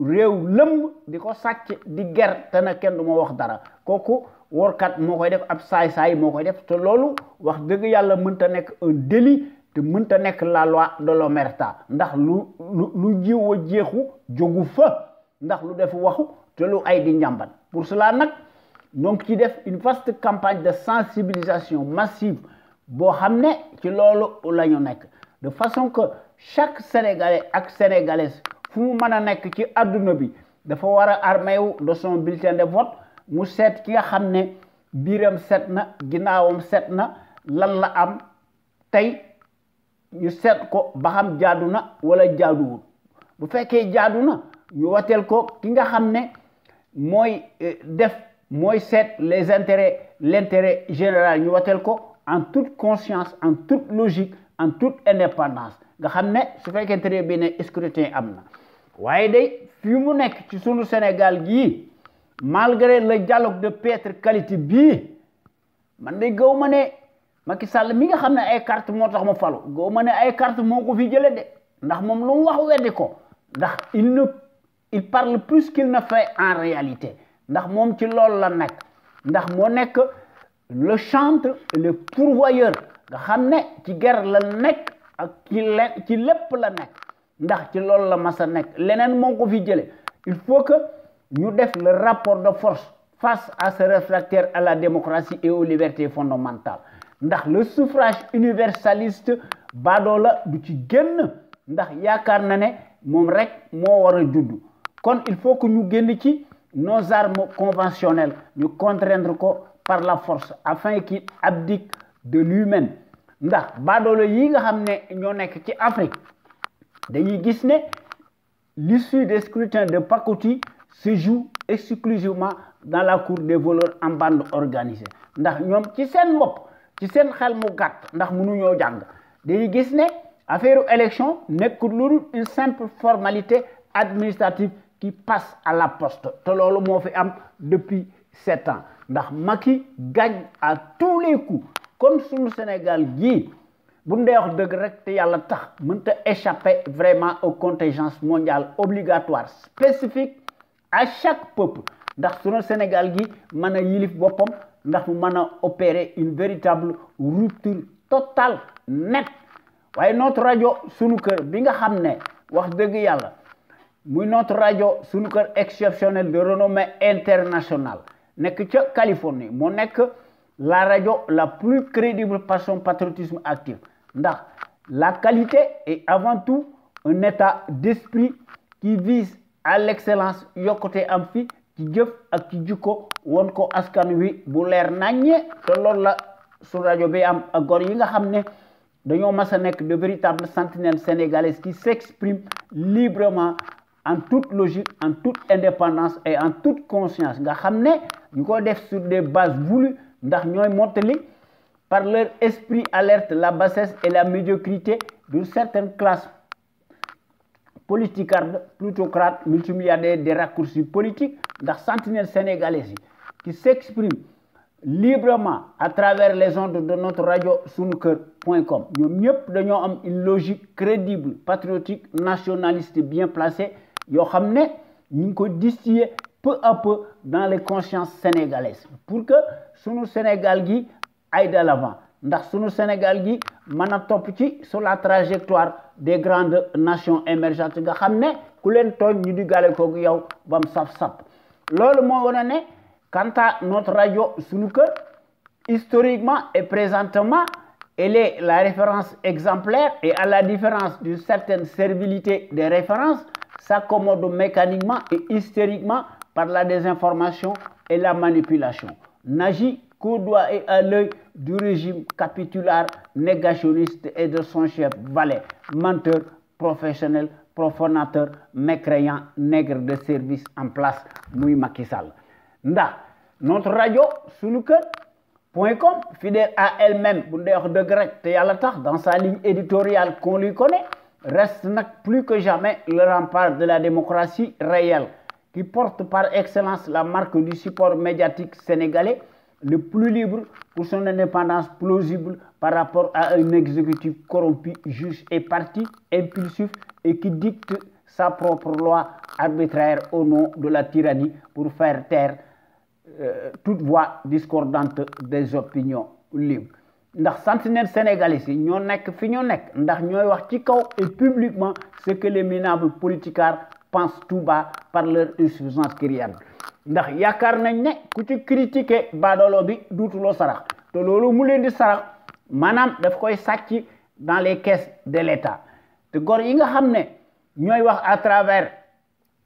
réew lëmm di ko sàcc di ger te na kenn du ma wax dara kooku workat moo koy def ab saay-saay moo koy def te loolu wax dëgg yàlla mënta nekk un délit te mënta nekk la loi de l'omerta ndax lu jiw a jeexu jógu fa ndax lu def waxu te lu ay di njàmbat pour cela nag donc ci def une vaste campagne de sensibilisation massive boo xam ne ci loolu la ñu nekk de façon que chaque sénégalais ak sénégalaise fu mu mën a nekk ci adduna bi dafa war a armé wu de son bulletin de vote mu seet ki nga xam ne biiram set na ginnaawam set na lan la am tey ñu seet ko ba xam jaadu na wala jaaduwul bu fekkee jaadu na ñu wateel ko ki nga xam ne mooy def mooy seet les intérêts l'intérêt général ñu wateel ko en toute conscience en toute logique en toute indépendance nga xam ne su fekkente ne bi ne scrutin am na waaye day fii mu nekk ci sunu Sénégal gii malgré le dialogue de piètre qualité bii man day gaw ma ne Macky Sall mi nga xam ne ay carte moo tax mu falu gaw ma ne ay carte moo ko fi jële de ndax moom lu mu wax weddi ko ndax il parle plus qu'il ne fait en réalité ndax moom ci loolu la nekk ndax moo nekk le chantre le pourvoyeur nga xam ne ci guerre la nekk ak ci lépp la nekk ndax ci loolu la mas a nekk leneen moo ko fi jële il faut que ñu def le rapport de force face à ce réfractaire à la démocratie et aux libertés fondamentales ndax le suffrage universaliste baadoo la du ci génn ndax yaakaar na ne moom rek moo war a judd kon il faut que ñu génn ci nos armes conventionnelles ñu contraindre ko par la force afin qu'il abdique de lui-même ndax baadoolo yi nga xam ne ñoo nekk ci Afrique dañuy gis ne l'issue des scrutins de pacotille se joue exclusivement dans la cour des voleurs en bande organisée ndax ñoom ci seen bopp ci seen xel mu gàtt ndax mënuñoo jàng dañuy gis ne affaire élection nekkul lu dul une simple formalité administrative qui passe à la poste te loolu moo fi am depuis 7 ans ndax Macky gagne à tous les coups kon suñu Sénégal gii bu ñu dee wax dëgg rek te yàlla tax mënta échapper vraiment aux contingences mondiales obligatoires spécifiques à chaque peuple ndax suñu Sénégal gi mën a yilif boppam ndax mu mën a opérer une véritable rupture totale nette waaye notre rajo sunu kër bi nga xam ne wax dëgg yàlla muy notre rajo sunu kër exceptionnel de renommée internationale nekk ca Californie moo nekk la rajo la plus crédible par son patriotisme actif ndax la qualité est avant tout un état d'esprit qui vise à l'excellence yokkute am fi ci jëf ak ci jikko won ko askan wi bu leer naññe te loolu la su rajo bi am ak gor yi nga xam ne dañoo mas a nekk de véritables sentinelles sénégalaises qui s'expriment librement en toute logique en toute indépendance et en toute conscience nga xam ne ñu ko def sur des bases voulues ndax ñooy mottali par leur esprit alerte la bassesse et la médiocrité d'une certaine classe politicarde plutocrate multimilliardaire des raccourcis politiques ndax sentinelles sénégalaises yi qui s'expriment librement à travers les ondes de notre radio sunuker.com ñoom ñëpp dañoo am une logique crédible patriotique nationaliste bien placée yoo xam ne ñu ngi ko distiller peu à peu dans les consciences sénégalaises pour que sunu Sénégal gi aille de l'avant ndax sunu Sénégal gi mën a topp ci sur la trajectoire des grandes nations émergentes nga xam ne ku leen tooñ ñu di gale ko yow bam saf-sap loolu moo wane ne quant à notre radio sunu kër historiquement et présentement elle est la référence exemplaire et à la différence d'une certaine servilité des références s'accommode mécaniquement et hystériquement par la désinformation et la manipulation n'agit qu'au doigt et à l'œil du régime capitulaire négationniste et de son chef valet menteur professionnel profanateur mécréant nègre de service en place muy Macky Sall ndax notre radio sunuker.com fidèle à elle-même bu dee wax dëgg rek te yàlla tax dans sa ligne éditoriale qu'on lui connaît reste nag plus que jamais le rempart de la démocratie réelle qui porte par excellence la marque du support médiatique sénégalais le plus libre pour son indépendance plausible par rapport à un exécutif corrompu, juste et parti, impulsif et qui dicte sa propre loi arbitraire au nom de la tyrannie pour faire taire toute voix discordante des opinions libres. ndax sentinelle sénégalais yi ñoo nekk fi ñoo nekk ndax ñooy wax ci kaw et publiquement ce que les minables politicards pensent tout bas par leur insuffisance criarde ndax yaakaar nañ ne ku ci critiquer baadoolo bi duutuloo sarax te loolu mu leen di sarax maanaam daf koy sàcc dans les caisses de l'État te gor yi nga xam ne ñooy wax à travers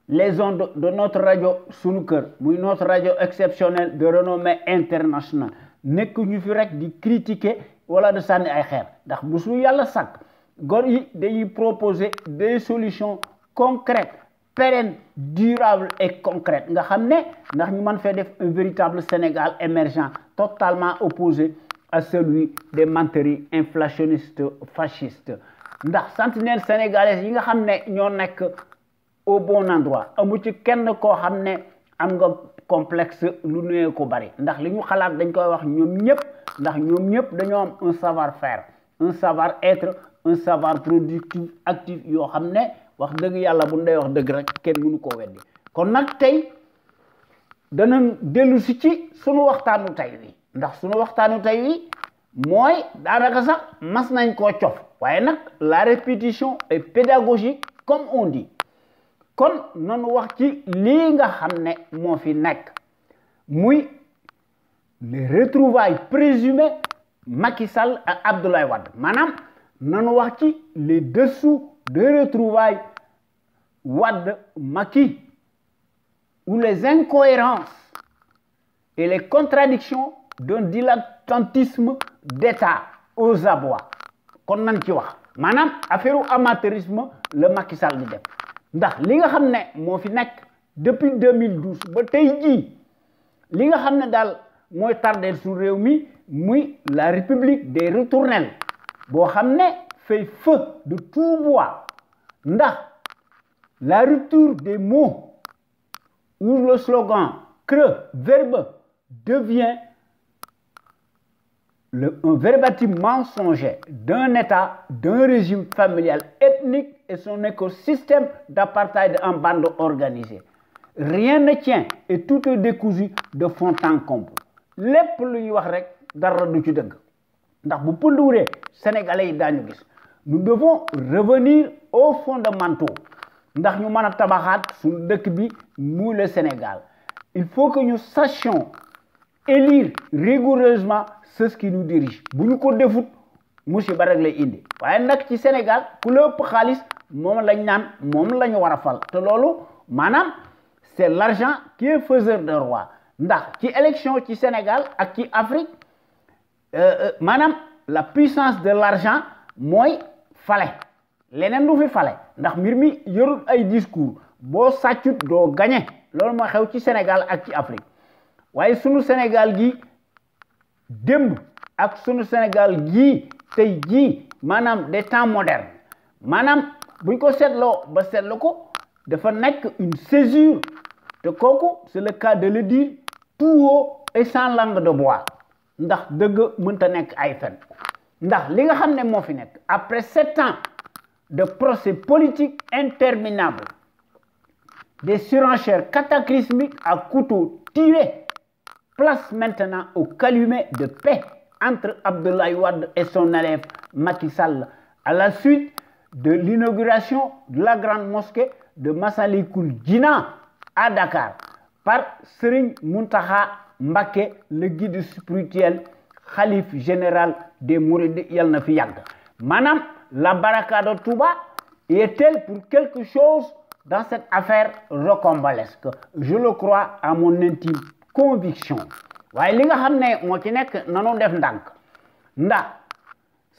les ondes de notre radio sunu kër muy notre radio exceptionnelle de renommée internationale nekk ñu fi rek di critiquer wala de sànni ay xeer ndax bu su yàlla sàkk gor yi dañuy proposer des solutions concrètes pérennes durables et concrètes nga xam ne ndax ñu mën fee def un véritable Sénégal émergent totalement opposé à celui des menteries inflationnistes fascistes ndax sentinelles sénégalaises yi nga xam ne ñoo nekk au bon endroit amu ci kenn koo xam ne am nga complexe lu néew ko bari ndax li ñu xalaat dañ koy wax ñoom ñëpp ndax ñoom ñëpp dañoo am un savoir-faire un savoir-être un savoir productif actif yoo xam ne wax dëgg yàlla bu ndey wax dëgg rek kenn mënu koo weddi kon nag tey danañ dellu si ci sunu waxtaanu tey wi ndax sunu waxtaanu tey wi mooy daanaka sax mas nañ koo cof waaye nag la répétition est pédagogique comme on dit kon nanu wax ci lii nga xam ne moo fi nekk muy les retrouvailles présumées Macky Sall ak Abdoulaye Wade maanaam nanu wax ci les dessous de retrouvailles Wade Macky ou les incohérences et les contradictions d'un dilettantisme d'État aux abois kon nan ci wax maanaam affaire amateurisme le Macky Sall di def ndax li nga xam ne moo fi nekk depuis 2012 ba tey jii li nga xam ne daal mooy tardeel su réew mi muy la république des retournelles boo xam ne fait feu de tout bois ndax la rupture des mots où le slogan creux verbeux devient un verbatim mensonger d'un État, d'un régime familial ethnique et son écosystème d'apartheid en bande organisée. Rien ne tient et tout est décousu de fond en comble. lépp lu ñuy wax rek dara du ci dëgg ndax bu pënduwuree sénégalais yi daañu gis nous devons revenir aux fondamentaux ndax ñu mën a tabaxaat suñu dëkk bi muy le Sénégal il faut que ñu sachions élire rigoureusement ceux qui nous dirigent bu ñu ko defut musiba rek lay indi waaye nag ci Sénégal ku la ëpp xaalis moom lañ naan moom la ñu war a fal te loolu maanaam c'est l'argent qui est faiseur de roi ndax ci élection ci Sénégal ak ci Afrique maanaam la puissance de l'argent mooy fale leneen du fi fale ndax mbir mi yorul ay discours boo sàccut doo gagné loolu moo xew ci Sénégal ak ci Afrique waaye sunu Sénégal gi démb ak sunu Sénégal gii tey jii maanaam des temps modernes maanaam buñ ko seetloo ba seetlu ko dafa nekk une césure te kooku c'est le cas de le dire tout haut et sans langue de bois ndax dëgg mënta nekk ay fen ndax li nga xam ne moo fi nekk après 7 ans de procès politique interminable des surenchères cataclysmiques à couteau tiré place maintenant au calumet de paix entre Abdoulaye Wade et son élève Macky Sall à la suite de l'inauguration de la grande mosquée de Massalikul Jinan à Dakar par Serigne Mountakha Mbacké, le guide spirituel, khalife général des Mourides yal na fi yàgg maanaam la baraka de Touba est-elle pour quelque chose dans cette affaire rocambolesque je le crois à mon intime conviction waaye li nga xam ne moo ci nekk nanu def ndànk ndax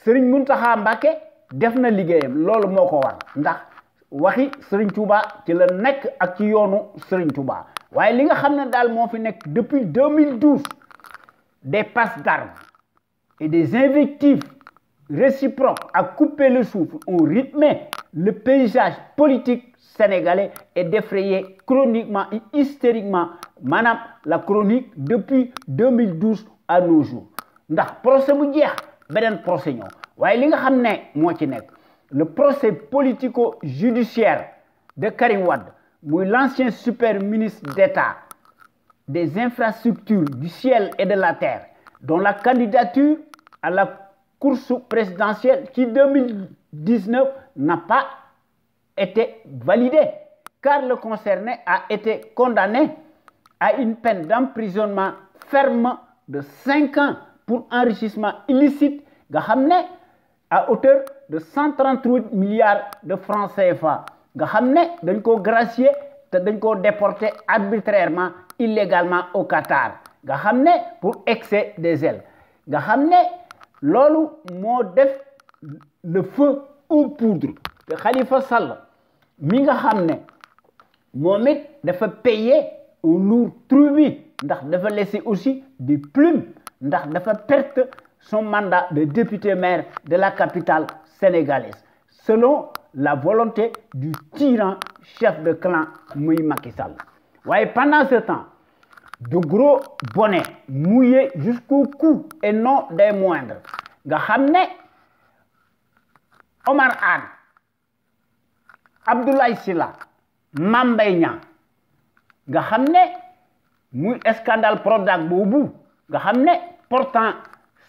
Serigne Mountakha Mbacké def na liggéeyam loolu moo ko war ndax waxi Serigne Touba ci la nekk ak ci yoonu Serigne Touba waaye li nga xam ne daal moo fi nekk depuis 2012 des passes d'armes et des invectives réciproques à couper le souffle ont rythmé le paysage politique sénégalais et défrayé chroniquement et hystériquement maanaam la chronique depuis 2012 à nos jours ndax procès bu jeex beneen procès ñëw waaye li nga xam ne moo ci nekk le procès politico-judiciaire de Karim Wade muy l'ancien super ministre d'État des infrastructures du ciel et de la terre dont la candidature à la course présidentielle qui 2019 n'a pas été validée, car le concerné a été condamné à une peine d'emprisonnement ferme de 5 ans pour enrichissement illicite nga xam ne à hauteur de 138 milliards de francs CFA nga xam ne dañ ko gracier te dañ ko déporté arbitrairement illégalement au Qatar nga xam ne pour excès des ailes nga xam ne loolu moo def le feu aux poudres te Khalifa Sall mi nga xam ne moom it dafa payer un lourd tribut ndax dafa laisser aussi des plumes ndax dafa perte son mandat de député maire de la capitale sénégalaise selon la volonté du tyran chef de clan muy Macky Sall. Ouais, pendant ce temps de gros bonnets mouillés jusqu'au cou et non des moindres nga xam ne Omar Anne, Abdoulaye Sylla, Mame Mbaye Niang nga xam ne muy scandale Prodac boobu nga xam ne portant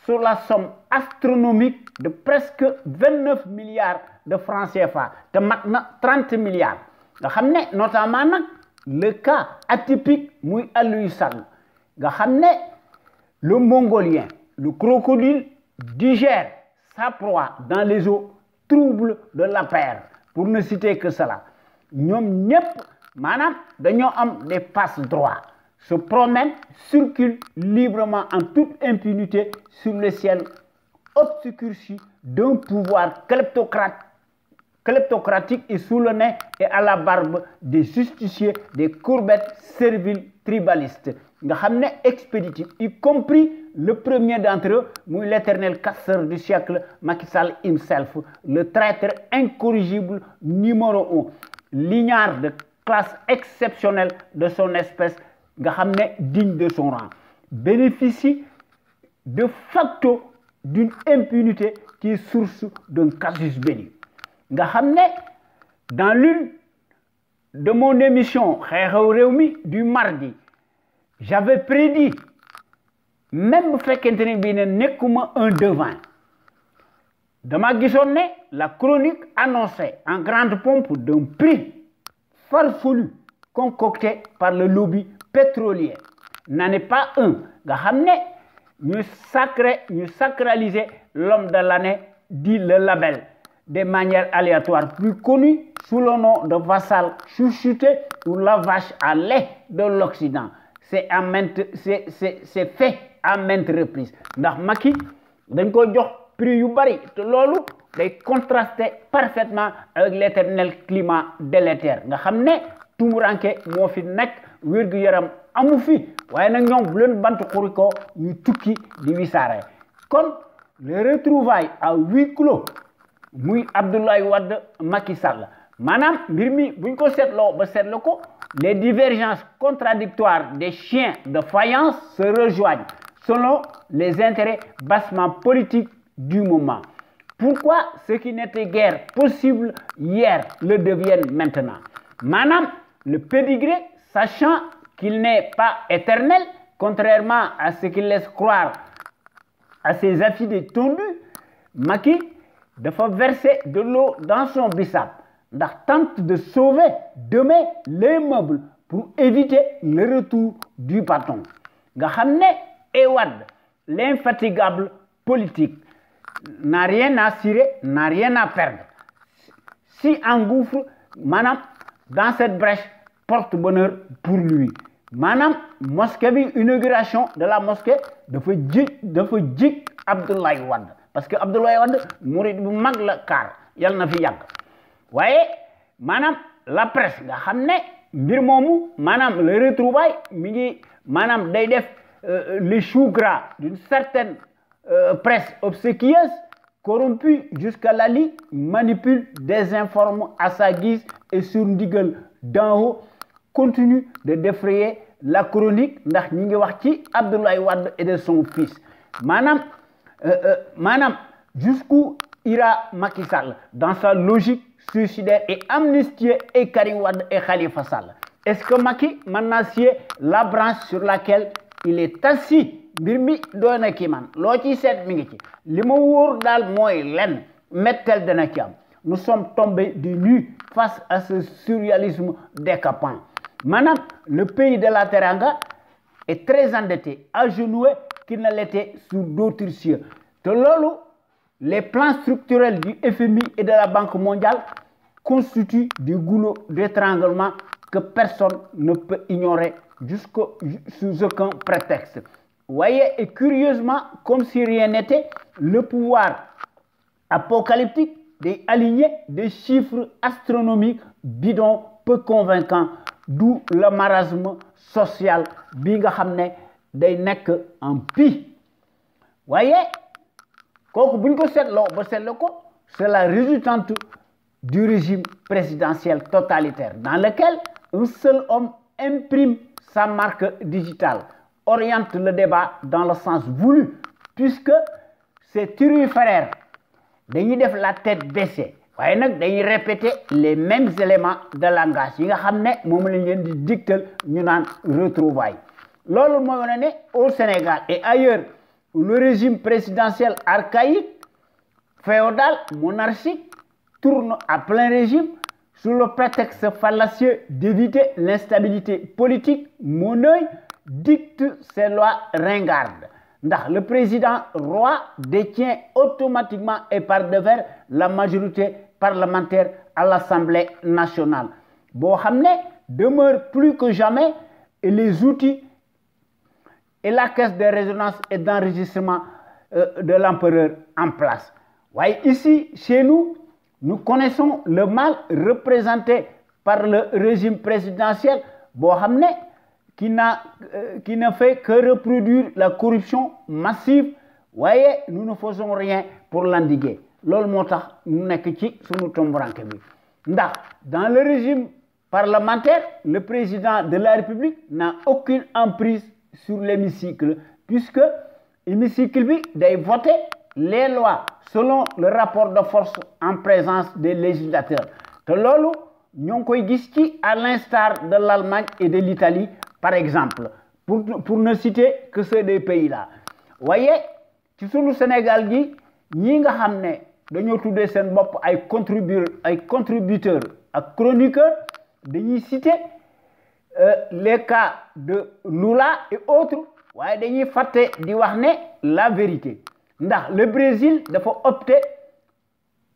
sur la somme astronomique de presque 29 milliards de francs CFA te mat na 30 milliards nga xam ne notamment nag le cas atypique muy Aliou Sall nga xam ne le Mongolien, le crocodile digère sa proie dans les eaux troubles de l'APR pour ne citer que cela ñoom ñépp maanaam dañoo am des passe droits se promènent, circulent librement en toute impunité sur le ciel obscurci d'un pouvoir kleptocratique et sous le nez et à la barbe des justiciers, des courbettes serviles tribalistes nga xam ne expéditifs, y compris le premier d'entre eux, muy l'éternel casseur du siècle, Macky Sall himself, le traître incorrigible numéro 1, l'ignare de classe exceptionnelle de son espèce, nga xam ne digne de son rang, bénéficie de facto d'une impunité qui est source d'un casus belli. Nga xam ne dans l'une de mon émission Xew-Xew Réew mi du mardi, j'avais prédit, même bu fekkente ne bii ne nekkuma un devin, dama gisoon ne la chronique annonçait en grande pompe d'un prix farfelu concocté par le lobby pétrolier n'en est pas un nga xam ne ñu sacraliser l'homme de l'année dit le label de manière aléatoire plus connu sous le nom de vassal chouchouté ou la vache à lait de l'Occident. C'est fait à maintes reprises ndax Macky dañ ko jox prix yu bari te loolu day contraster parfaitement avec l'éternel climat délétère nga xam ne tumuranke moo fi nekk wér-gu-yaram amu fi waaye nag ñoom bu leen bant xuri ko ñu tukki di wisaare kon les retrouvailles à huis clos muy Abdoulaye Wade Macky Sall maanaam mbir mi buñ ko seetloo ba seetlu ko les divergences contradictoires des chiens de faïence se rejoignent selon les intérêts bassement politiques du moment. Pourquoi ce qui n'était guère possible hier le devienne maintenant? Madame, le pédigré, sachant qu'il n'est pas éternel, contrairement à ce qu'il laisse croire à ses affidés tondus, Macky dafa verser de l'eau dans son bissap ndax tente de sauver demain les meubles pour éviter le retour du bâton nga xam ne Wade l'infatigable politique n'a rien à cirer, n'a rien à perdre si engouffre maanaam dans cette brèche porte-bonheur pour lui maanaam mosquée bi inauguration de la mosquée dafa jig Abdoulaye Wade parce que Abdoulaye Wade murid bu mag la kaar yàlla na fi yàgg waaye maanaam la presse nga xam ne mbir moomu maanaam le retrouvaille mi ngi maanaam day def les choux gras d'une certaine presse obséquieuse corrompue jusqu'à la lie manipule désinforme à sa guise et sur ndigal d'en haut continue de défrayer la chronique ndax ñi ngi wax ci Abdoulaye Wade et de son fils maanaam jusqu'où ira Macky Sall dans sa logique suicidaire et amnistier et Karim Wade et Khalifa Sall? Est-ce que Macky mën na scier la branche sur laquelle il est assis mbir mi doy na kii man loo ciy seet mi ngi ci li ma wóor daal mooy lenn mettel dana ci am nous sommes tombés du nu face à ce surréalisme décapant maanaam le pays de la Teranga est très endetté agenoué qu'il ne l'était sur d'autres cieux te loolu les plans structurels du FMI et de la Banque mondiale constituent des goulots d'étranglement que personne ne peut ignorer sous aucun prétexte. Vous voyez, et curieusement, comme si rien n'était, le pouvoir apocalyptique aligné des chiffres astronomiques bidons, peu convaincants, d'où le marasme social bi nga xamné day nek en pis. Vous voyez, c'est la résultante du régime présidentiel totalitaire dans lequel un seul homme imprime sa marque digitale, oriente le débat dans le sens voulu, puisque ces turiféraires dañuy def la tête baissée waaye nag dañuy répéter les mêmes éléments de langage yi nga xam ne moom lañ leen di dictal ñu naan retrouvailles loolu mooy wane ne au Sénégal et ailleurs où le régime présidentiel archaïque féodal monarchique tourne à plein régime sous le prétexte fallacieux d'éviter l'instabilité politique, mon œil dicte ses lois ringardes. Le président roi détient automatiquement et par devers la majorité parlementaire à l'Assemblée nationale. Bon, demeure plus que jamais et les outils et la caisse de résonance et d'enregistrement de l'empereur en place. Ouais, ici, chez nous, nous connaissons le mal représenté par le régime présidentiel qui n'a fait que reproduire la corruption massive. Voyez, nous ne faisons rien pour l'endiguer. Dans le régime parlementaire, le président de la République n'a aucune emprise sur l'hémicycle, puisque l'hémicycle doit voter les lois selon le rapport de force en présence des législateurs. À l'instar de l'Allemagne et de l'Italie, par exemple, pour ne citer que ces deux pays-là. Vous voyez, ci sunu Sénégal gi ñi nga xamné dañoo tuddé sen bop ay contributeurs ak chroniqueurs dañuy citer les cas de Lula et autres waaye dañuy faté di wax né la vérité ndax le Brésil dafa opter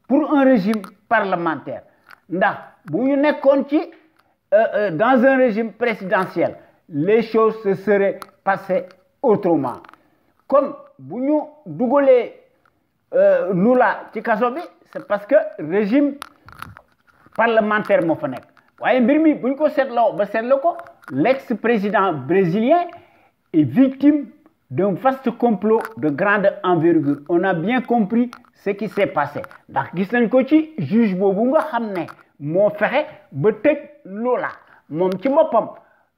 pour un régime parlementaire ndax bu ñu nekkoon ci dans un régime présidentiel les choses se seraient passées autrement comme bu ñu dugalee Lula ci kaso bi c'est parce que régime parlementaire moo fa nekk waaye mbir mi bu ñu ko seetloo ba seetlu ko l'ex-président brésilien est victime d'un vaste complot de grande envergure on a bien compris ce qui s'est passé ndax gis nañ ko ci juge boobu nga xam ne moo fexe ba tëj Lula moom ci boppam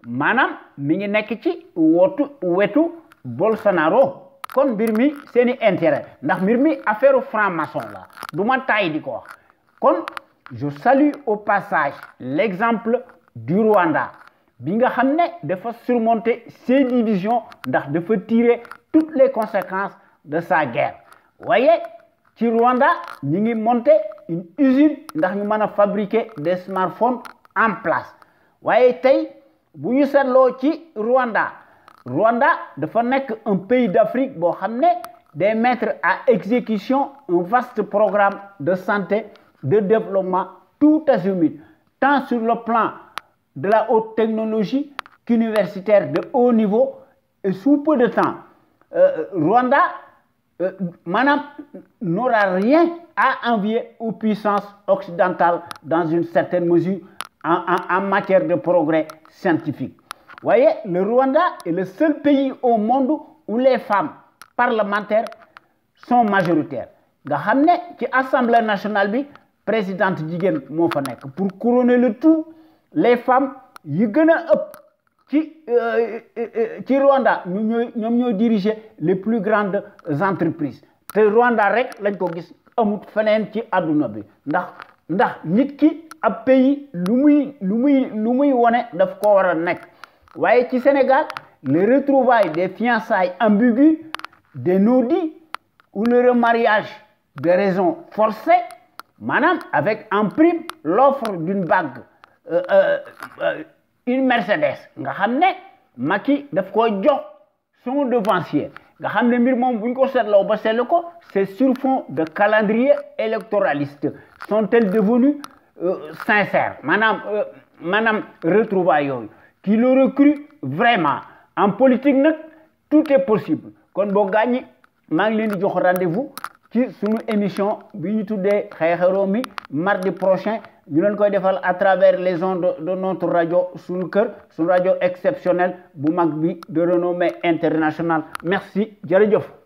maanaam mi ngi nekk ci wetu Bolsonaro kon mbir mi seeni intérêt ndax mbir mi affaire franc-maçon la du ma tay di ko wax kon je salue au passage l'exemple du Rwanda bi nga xam ne dafa surmonter ses divisions ndax dafa tirer toutes les conséquences de sa guerre voyez ci Rwanda ñi ngi monter une usine ndax ñu mën a fabriquer des smartphones en place waaye tey bu ñu seetloo ci Rwanda dafa nekk un pays d'Afrique boo xam ne day mettre à exécution un vaste programme de santé de développement tout azimut tant sur le plan de la haute technologie qu'universitaire de haut niveau et sous peu de temps Rwanda n'aura rien à envier aux puissances occidentales dans une certaine mesure en matière de progrès scientifique. Vous voyez, le Rwanda est le seul pays au monde où les femmes parlementaires sont majoritaires. Nga xamné ci Assemblée nationale bi présidente jigéen moo fa nekk pour couronner le tout les femmes yi gën a ëpp ci Rwanda ñoom ñooy diriger les plus grandes entreprises te Rwanda rek lañ ko gis amut feneen ci àdduna bi ndax nit ki ab pays lu muy wone daf ko war a nekk waaye ci Sénégal les retrouvailles des fiançailles ambiguës, des no-dits ou le remariage de raisons forcées, madame, avec en prime l'offre d'une bague, une Mercedes. Nga xamné Macky daf ko jox son devancier. Nga xamné mbir mom buñ ko sétlo ba sétlu ko, c'est sur fond de calendrier électoraliste. Sont-elles devenues sincères? Madame retrouvailles yoy qui l'aurait cru vraiment. En politique nak tout est possible. Kon bo gagné ma ngi leen di jox rendez-vous ci sunu émission bi ñu tuddé xew-xew mi mardi prochain ñu leen koy defal à travers les ondes de notre radio sunu kër sunu radio exceptionnel bu mag bi de renommée internationale. Merci jërëjëf.